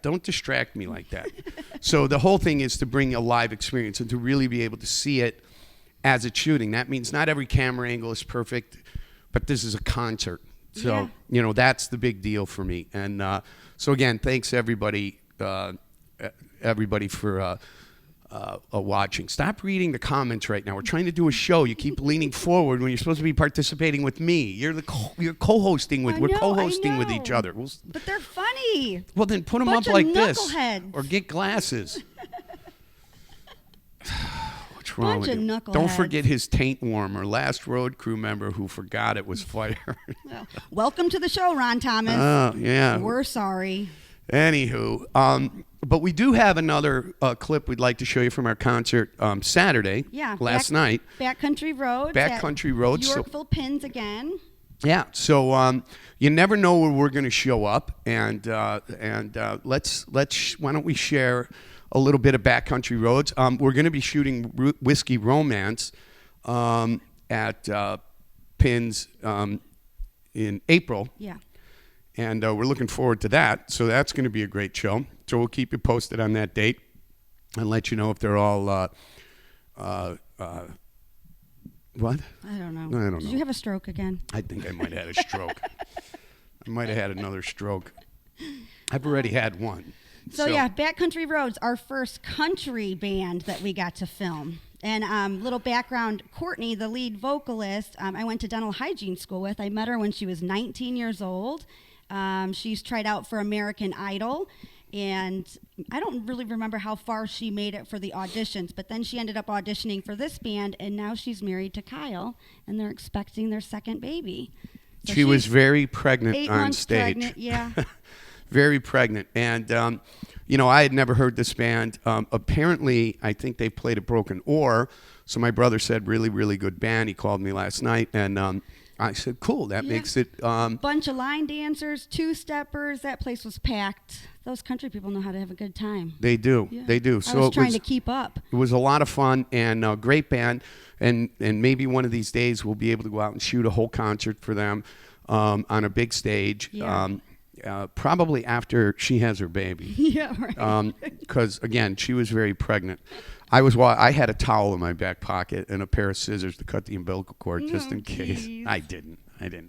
don't distract me like that. So the whole thing is to bring a live experience and to really be able to see it as it's shooting. That means not every camera angle is perfect, but this is a concert. So, that's the big deal for me. And so again, thanks everybody for watching. Stop reading the comments right now. We're trying to do a show. You keep leaning forward when you're supposed to be participating with me. You're co-hosting with. We're co-hosting with each other. But they're funny. Well, then put them Bunch up of like this, knuckleheads. or get glasses. What's wrong Bunch with of you? knuckleheads. Don't forget his taint warmer. Last road crew member who forgot it was fire. Well, welcome to the show, Ron Thomas. Oh yeah. We're sorry. Anywho, but we do have another clip we'd like to show you from our concert Saturday. Yeah. Last night. Backcountry Road. Backcountry Road. Yorkville Pins again. Yeah. So you never know where we're going to show up, and let's why don't we share a little bit of Backcountry Roads? We're going to be shooting Whiskey Romance at Pins in April. Yeah. And we're looking forward to that. So that's going to be a great show. So we'll keep you posted on that date and let you know if they're all What? I don't know. I don't Did know. you have a stroke again? I think I might have had a stroke. I might have had another stroke. I've already had one. So yeah, Backcountry Roads, our first country band that we got to film. And little background, Courtney, the lead vocalist, I went to dental hygiene school with. I met her when she was 19 years old. She's tried out for American Idol. And I don't really remember how far she made it for the auditions, but then she ended up auditioning for this band, and now she's married to Kyle, and they're expecting their second baby. So she was she's very pregnant 8 on months stage. pregnant, yeah. Very pregnant. And, you know, I had never heard this band. Apparently, I think they played a Broken Oar. So my brother said, really, really good band. He called me last night, and I said, cool, that Yeah. makes it... Bunch of line dancers, two-steppers. That place was packed. Those country people know how to have a good time. They do. Yeah. They do. I So was trying to keep up. It was a lot of fun and a great band. And maybe one of these days we'll be able to go out and shoot a whole concert for them on a big stage. Yeah. Probably after she has her baby. Yeah, right. Because, again, she was very pregnant. I had a towel in my back pocket and a pair of scissors to cut the umbilical cord just in case. geez. I didn't.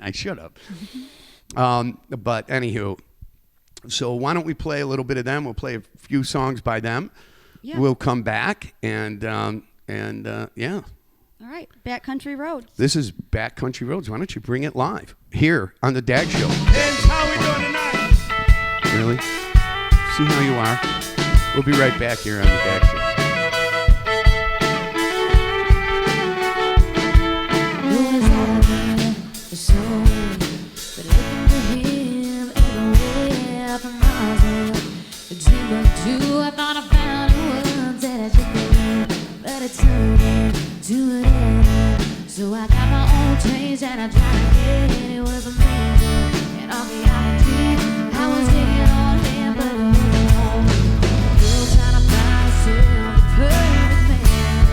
I should have. But anywho, so why don't we play a little bit of them? We'll play a few songs by them. Yeah. We'll come back and yeah. All right, Backcountry Roads. This is Backcountry Roads. Why don't you bring it live here on the DAG Show? And how we doing tonight? Really? See how you are? We'll be right back here on the DAG Show. I thought I found words that I should be, but it turned into an end. So I got my own change and I tried to get it. It was amazing and all reality. I was digging on him, but it wasn't home. Still trying to find myself the perfect man.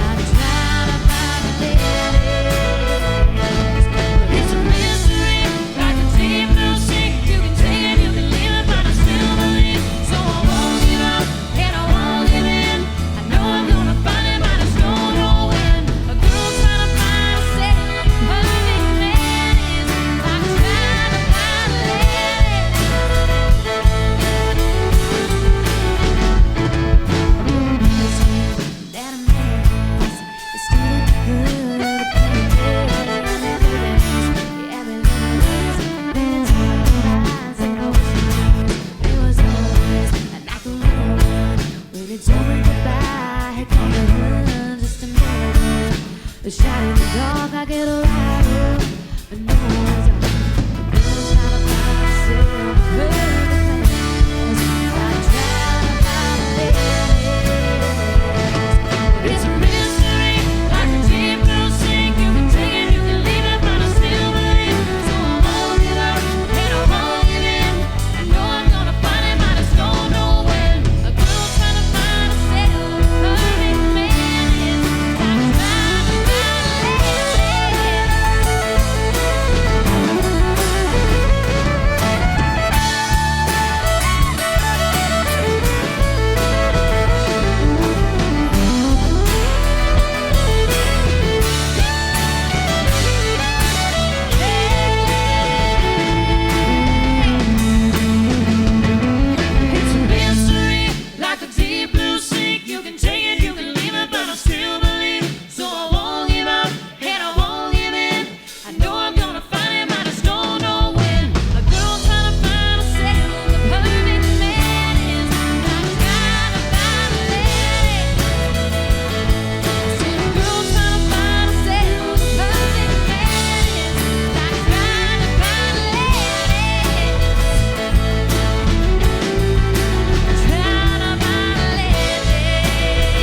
I'm trying to find a dance. It's a mystery, like a deep blue sea. You can take it, you can leave it, but I still believe. So I won't give up and I won't give in. I know I'm gonna find it, but I just don't know when. A girl trying to find herself the perfect man is. I'm trying to find a lady. That a man is still good at a shot in the dark, I get a rattle, but no one's on. The girl's trying to find herself perfect man. I'm trying to find a lady. It's a mystery, like a deep blue sea. You can take it, you can leave it, but I still believe. So I won't give up and I won't give in. I know I'm gonna find it, but I just don't know when. A girl trying to find herself the perfect man is. I'm trying to find a lady. It's a mystery, like a deep blue sea. You can take it, you can leave it, but I still believe. So I won't give up and I won't give in. I know I'm gonna find it, but I just don't know when. A girl trying to find herself the perfect man is. I'm trying to find a lady. See a girl trying to find herself the perfect man is. I'm trying to find a lady. Trying to find a lady.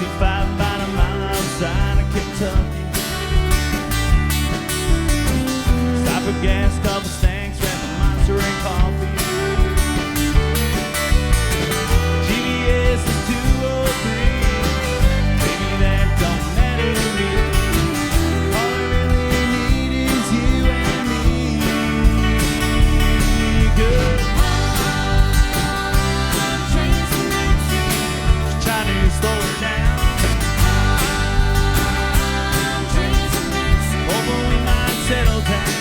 65 about a mile outside of Kentucky. Stop for gas, couple snacks, grab a monster and coffee. GPS is 203. Baby, that don't matter to me. All I really need is you and me. Good. Trying to slow it down. Hoping we might settle down.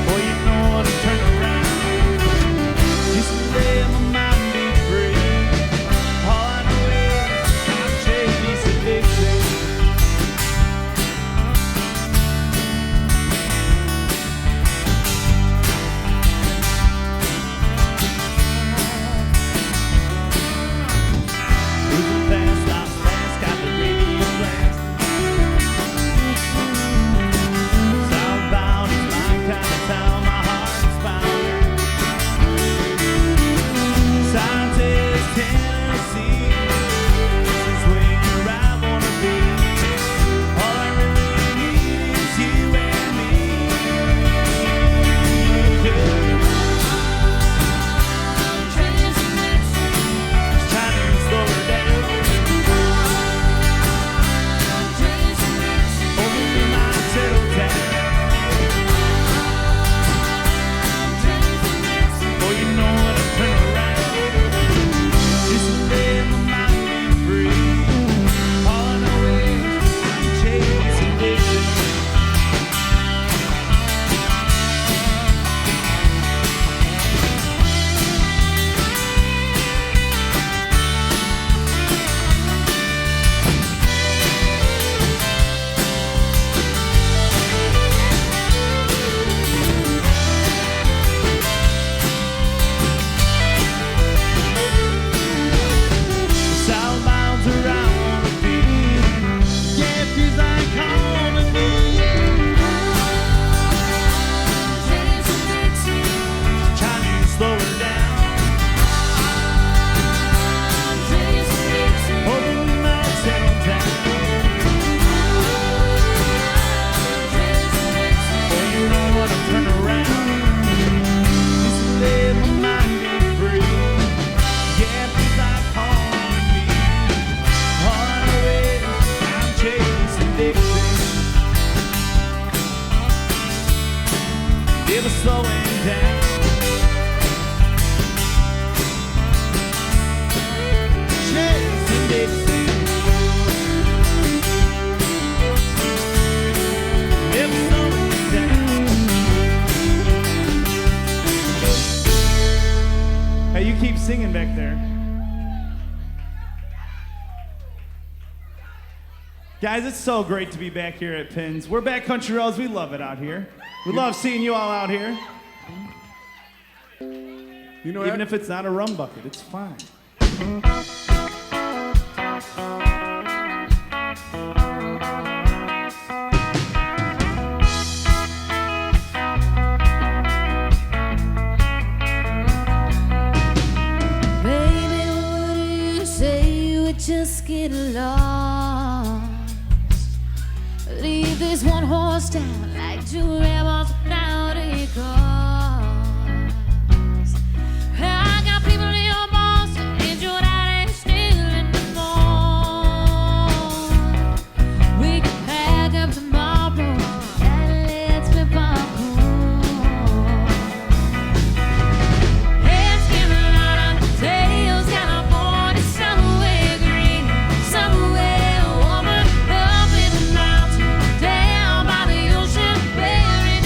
Boy, you know what to turn around. Just to let my mind be free. All I know is I'm chasing addiction. Moving fast, stop fast, got the radio blast. Southbound is my kind of town, my heart's pounding. Scientist, Tennessee, this is where I wanna be. All I really need is you and me. Just trying to slow her down. Hoping we might settle down. Boy, you know what to turn around. Just to let my mind be free. All I know is I'm chasing addiction. Southbound's where I wanna be. Yeah, it feels like home to me. Trying to slow her down. Hoping we might settle down. Boy, you know what to turn around. Just to let my mind be free. Yeah, it feels like home to me. All I know is I'm chasing addiction. Never slowing down. Chasing addiction. Never slowing down. Hey, you keep singing back there. Guys, it's so great to be back here at Pins. We're Backcountry Roads. We love it out here. We love seeing you all out here. You know, Even if it's not a rum bucket, it's fine. Baby, what do you say we just get lost? Leave this one horse town like two rebels without a cause. I got people in your boss and you're out and still in the morning. We can pack up tomorrow and let's flip our home. Heads giving out on tails, California, somewhere green, somewhere warmer, up in the mountains, down by the ocean, buried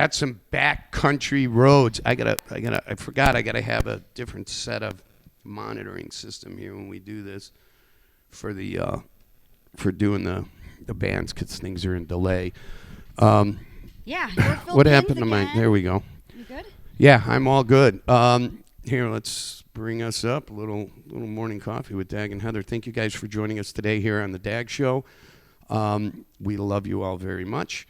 That's some backcountry roads. I forgot I gotta have a different set of monitoring system here when we do this for the for doing the bands because things are in delay. Yeah. you're Phil What Kings happened to again. my? There we go. You good? Yeah, I'm all good. Here, let's bring us up a little morning coffee with Dag and Heather. Thank you guys for joining us today here on the DAG Show. We love you all very much,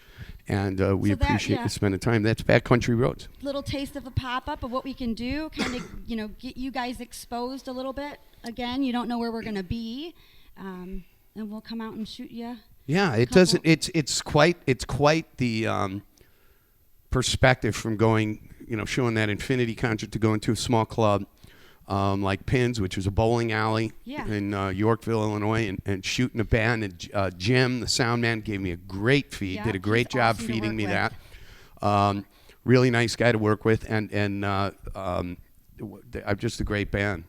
and we appreciate you spending time. That's Backcountry Roads. Little taste of a pop-up of what we can do, kind of, get you guys exposed a little bit. Again, you don't know where we're going to be, and we'll come out and shoot you. Yeah, it doesn't. It's quite the perspective from going, showing that Infinity concert to going to a small club like Pins, which is a bowling alley in Yorkville, Illinois, and shooting a band. And Jim, the sound man, gave me a great feed. Did a great job awesome feeding me with. that. Really nice guy to work with, and I'm just a great band.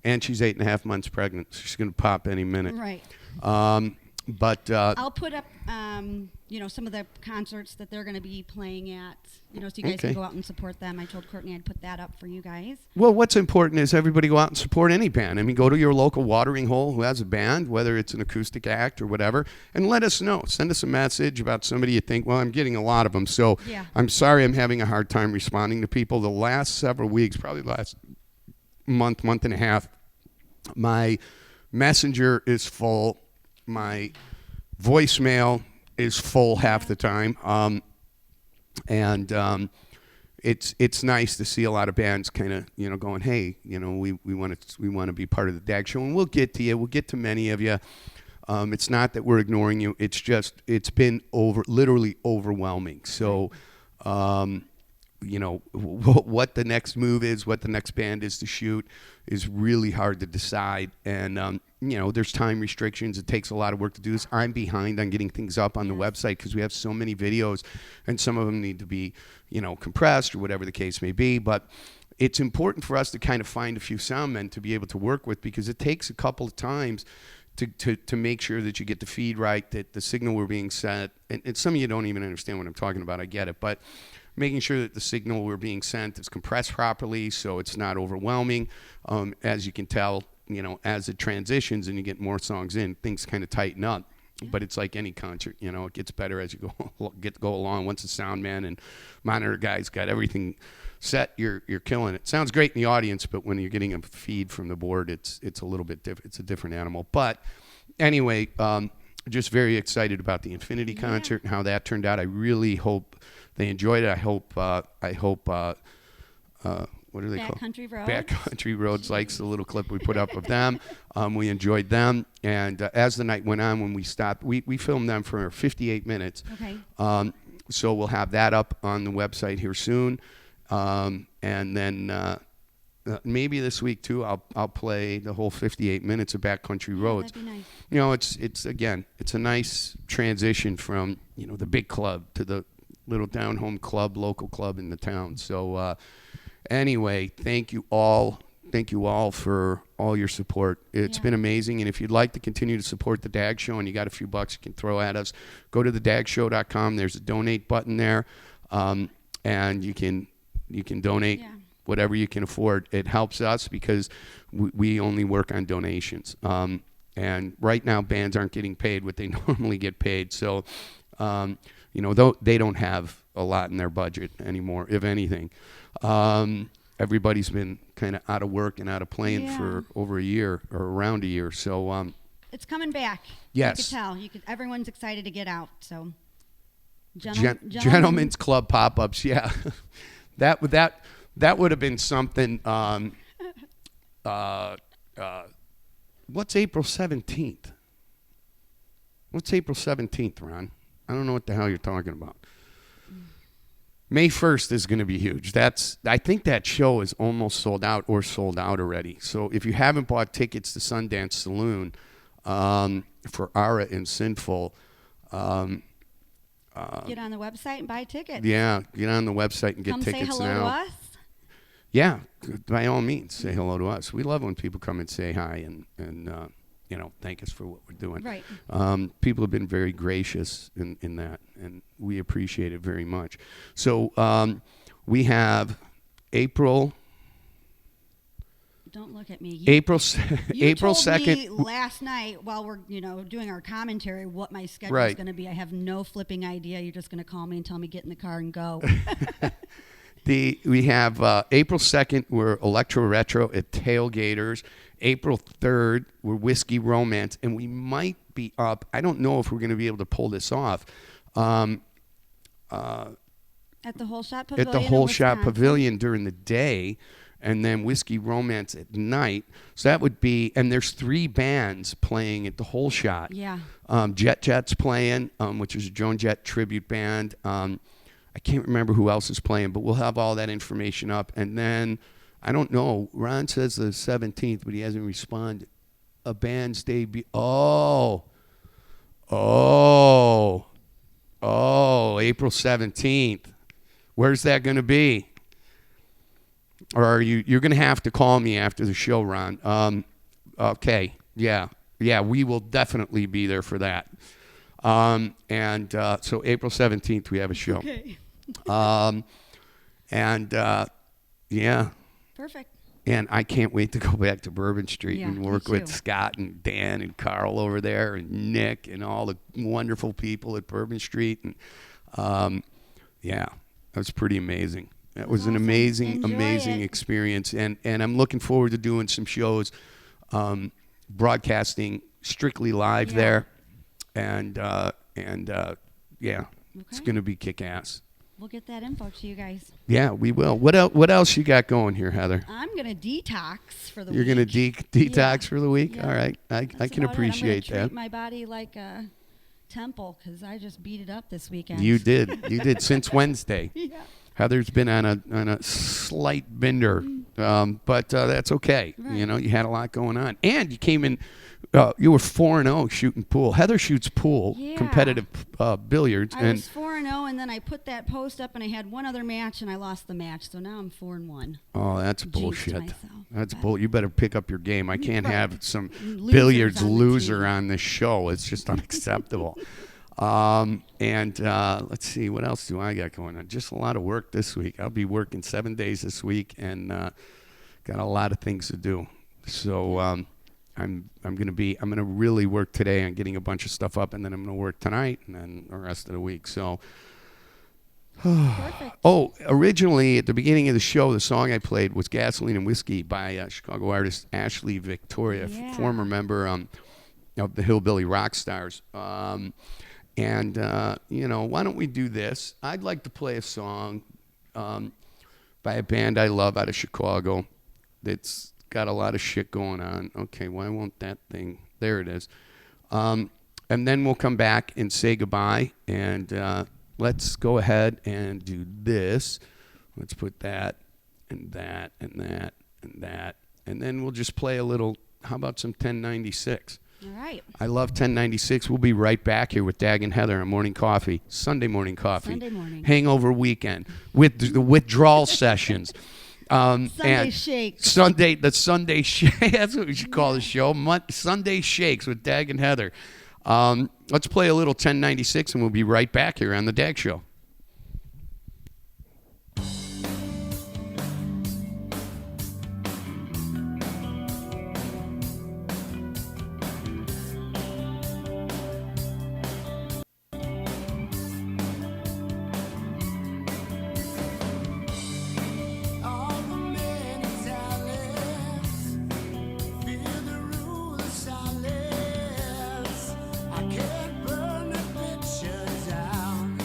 And she's 8.5 months pregnant. So she's going to pop any minute. Right. But I'll put up, some of the concerts that they're going to be playing at, so you guys can go out and support them. I told Courtney I'd put that up for you guys. Well, what's important is everybody go out and support any band. I mean, go to your local watering hole who has a band, whether it's an acoustic act or whatever, and let us know. Send us a message about somebody you think, well, I'm getting a lot of them, so I'm sorry I'm having a hard time responding to people. The last several weeks, probably the last month and a half, my messenger is full. My voicemail is full half the time, and it's nice to see a lot of bands kind of going, hey, we want to be part of the DAG Show, and we'll get to you. We'll get to many of you. It's not that we're ignoring you. It's just it's been literally overwhelming. So. What the next move is, what the next band is to shoot is really hard to decide. And, there's time restrictions. It takes a lot of work to do this. I'm behind on getting things up on the website because we have so many videos and some of them need to be, compressed or whatever the case may be. But it's important for us to kind of find a few sound men to be able to work with because it takes a couple of times to make sure that you get the feed right, that the signal we're being sent. And some of you don't even understand what I'm talking about. I get it. But making sure that the signal we're being sent is compressed properly so it's not overwhelming. As you can tell, as it transitions and you get more songs in, things kind of tighten up. But it's like any concert, it gets better as you go along. Once the sound man and monitor guys got everything set, you're killing it. Sounds great in the audience, but when you're getting a feed from the board, it's a little bit different. It's a different animal. But anyway, just very excited about the Infinity concert and how that turned out. I really hope they enjoyed it. I hope what are they called? Backcountry Roads. Backcountry Roads likes the little clip we put up of them. We enjoyed them. And as the night went on, when we stopped, we filmed them for 58 minutes. Okay. So we'll have that up on the website here soon. And then maybe this week too, I'll play the whole 58 minutes of Backcountry Roads. That'd be nice. It's a nice transition from the big club to the little down-home club, local club in the town. So anyway, thank you all for all your support. It's been amazing, and if you'd like to continue to support the DAG Show and you got a few bucks you can throw at us, go to thedagshow.com. There's a donate button there, and you can donate whatever you can afford. It helps us because we only work on donations. And right now, bands aren't getting paid what they normally get paid. So, though they don't have a lot in their budget anymore, if anything. Everybody's been kind of out of work and out of playing for over a year or around a year. So it's coming back. Yes. You could tell. Everyone's excited to get out. So Gentlemen's Club pop-ups, yeah. that would have been something. What's April 17th? What's April 17th, Ron? I don't know what the hell you're talking about. May 1st is going to be huge. I think that show is almost sold out or sold out already. So if you haven't bought tickets to Sundance Saloon for Ara and Sinful, get on the website and buy tickets. Yeah, get on the website and get Come tickets now. say hello to us. Yeah, by all means, say hello to us. We love when people come and say hi and thank us for what we're doing. Right. People have been very gracious in that, and we appreciate it very much. So we have April. Don't look at me. April Told 2nd. me last night while we're doing our commentary what my schedule is Right. going to be. I have no flipping idea. You're just going to call me and tell me get in the car and go. We have April 2nd, we're Electro Retro at Tailgaters. April 3rd, we're Whiskey Romance, and we might be up. I don't know if we're going to be able to pull this off. At the Whole Shot Pavilion. At the Whole Shot Pavilion during the day, and then Whiskey Romance at night. So that would be, and there's 3 bands playing at the Whole Shot. Yeah. Jet's playing, which is a Joan Jett tribute band. I can't remember who else is playing, but we'll have all that information up. And then, I don't know, Ron says the 17th, but he hasn't responded. A band's debut. Oh, April 17th. Where's that going to be? Or are you're going to have to call me after the show, Ron. Okay, yeah, we will definitely be there for that. So April 17th, we have a show. Okay. Yeah. Perfect. And I can't wait to go back to Bourbon Street Yeah, and me work with too. Scott and Dan and Carl over there and Nick and all the wonderful people at Bourbon Street. And that was pretty amazing. That was an awesome. amazing, Enjoy amazing it. experience. And I'm looking forward to doing some shows, broadcasting strictly live Yeah. there. And it's Okay. going to be kick-ass. We'll get that info to you guys. Yeah, we will. What else you got going here, Heather? I'm going to detox for the You're week. going to detox Yeah. for the week? Yeah. All right. I That's can about it. appreciate I'm gonna that. treat my body like a temple because I just beat it up this weekend. You did since Wednesday. Yeah. Heather's been on a slight bender, but that's okay. Right. You had a lot going on, and you came in. You were 4-0 shooting pool. Heather shoots pool, Yeah. competitive billiards, I was 4-0, and then I put that post up, and I had one other match, and I lost the match. So now I'm 4-1. oh, that's Jinxed bullshit. myself, That's but- bull. You better pick up your game. I can't Right. have some Losers billiards on the loser team. on this show. It's just unacceptable. Let's see, what else do I got going on? Just a lot of work this week. I'll be working 7 days this week, and got a lot of things to do. So I'm gonna really work today on getting a bunch of stuff up, and then I'm gonna work tonight, and then the rest of the week. So. Perfect. Oh, originally at the beginning of the show, the song I played was "Gasoline and Whiskey" by Chicago artist Ashley Victoria, Yeah. former member of the Hillbilly Rock Stars. Why don't we do this? I'd like to play a song by a band I love out of Chicago that's got a lot of shit going on. Okay, why won't that thing? There it is. And then we'll come back and say goodbye, and let's go ahead and do this. Let's put that and that and that and that. And then we'll just play a little, how about some 1096? All right. I love 1096. We'll be right back here with Dag and Heather on Morning Coffee, Sunday Morning Coffee. Sunday morning. Hangover weekend with the withdrawal sessions. Sunday and shakes. The Sunday Shake. That's what we should call the show. Sunday Shakes with Dag and Heather. Let's play a little 1096, and we'll be right back here on the Dag Show. All the many talents feel the rule of silence. I can't burn the picture down.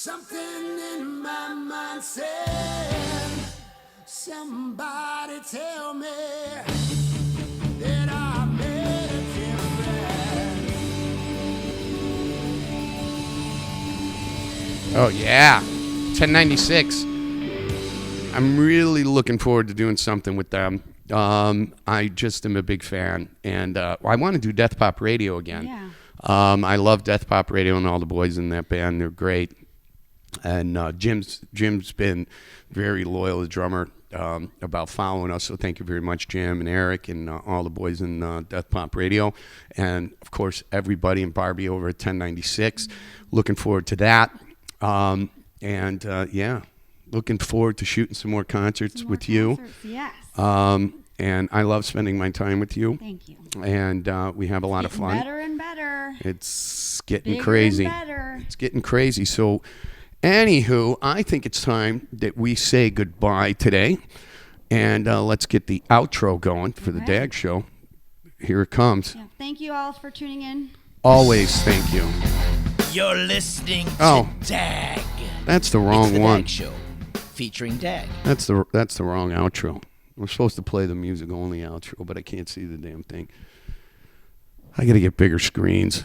Something in my mind said, somebody tell me that I made a difference. Oh, yeah. 1096. I'm really looking forward to doing something with them. I just am a big fan. And I want to do Death Pop Radio again. Yeah. I love Death Pop Radio and all the boys in that band. They're great. And Jim's been very loyal, the drummer, about following us. So thank you very much, Jim and Eric and all the boys in Death Pop Radio. And, of course, everybody and Barbie over at 1096. Looking forward to that. Yeah, looking forward to shooting some more concerts with you. Yes. And I love spending my time with you. Thank you. And we have a lot of fun. Better and better. It's getting Bigger crazy. and better. It's getting crazy. So, anywho, I think it's time that we say goodbye today. And let's get the outro going for the Right. DAG Show. Here it comes. Yeah. Thank you all for tuning in. Always thank you. You're listening to Oh. DAG. That's the It's wrong the one. DAG Show, featuring DAG. That's the wrong outro. We're supposed to play the music only outro, but I can't see the damn thing. I got to get bigger screens.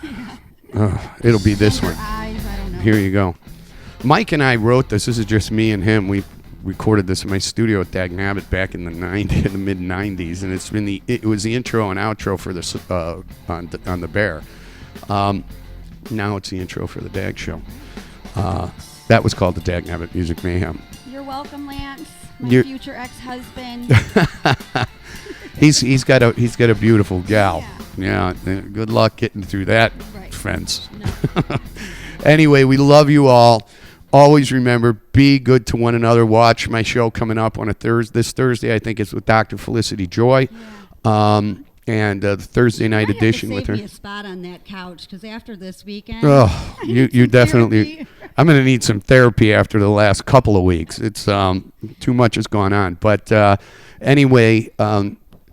It'll be this one. Eyes, I don't know. Here you go. Mike and I wrote this. This is just me and him. We recorded this in my studio at DAG Heather back in the mid '90s, and it was the intro and outro for this on the Bear. Now it's the intro for the DAG Show. That was called the DAG Heather Music Mayhem. You're welcome, Lance, my You're- future ex-husband. He's got a beautiful gal. Yeah. Good luck getting through that Right. fence. No. Anyway, we love you all. Always remember, be good to one another. Watch my show coming up on this Thursday. I think it's with Dr. Felicity Joy. And the Thursday night I edition have with to her. save me a spot on that couch because after this weekend, Oh, you definitely. therapy. I'm going to need some therapy after the last couple of weeks. It's too much has gone on. But anyway,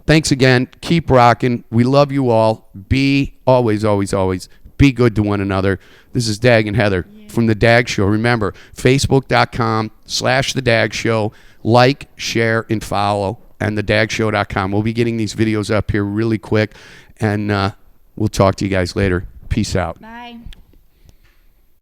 thanks again. Keep rocking. We love you all. Be always be good to one another. This is DAG and Heather from the DAG Show. Remember, Facebook.com/The DAG Show. Like, share, and follow. And thedagshow.com. We'll be getting these videos up here really quick. And we'll talk to you guys later. Peace out. Bye.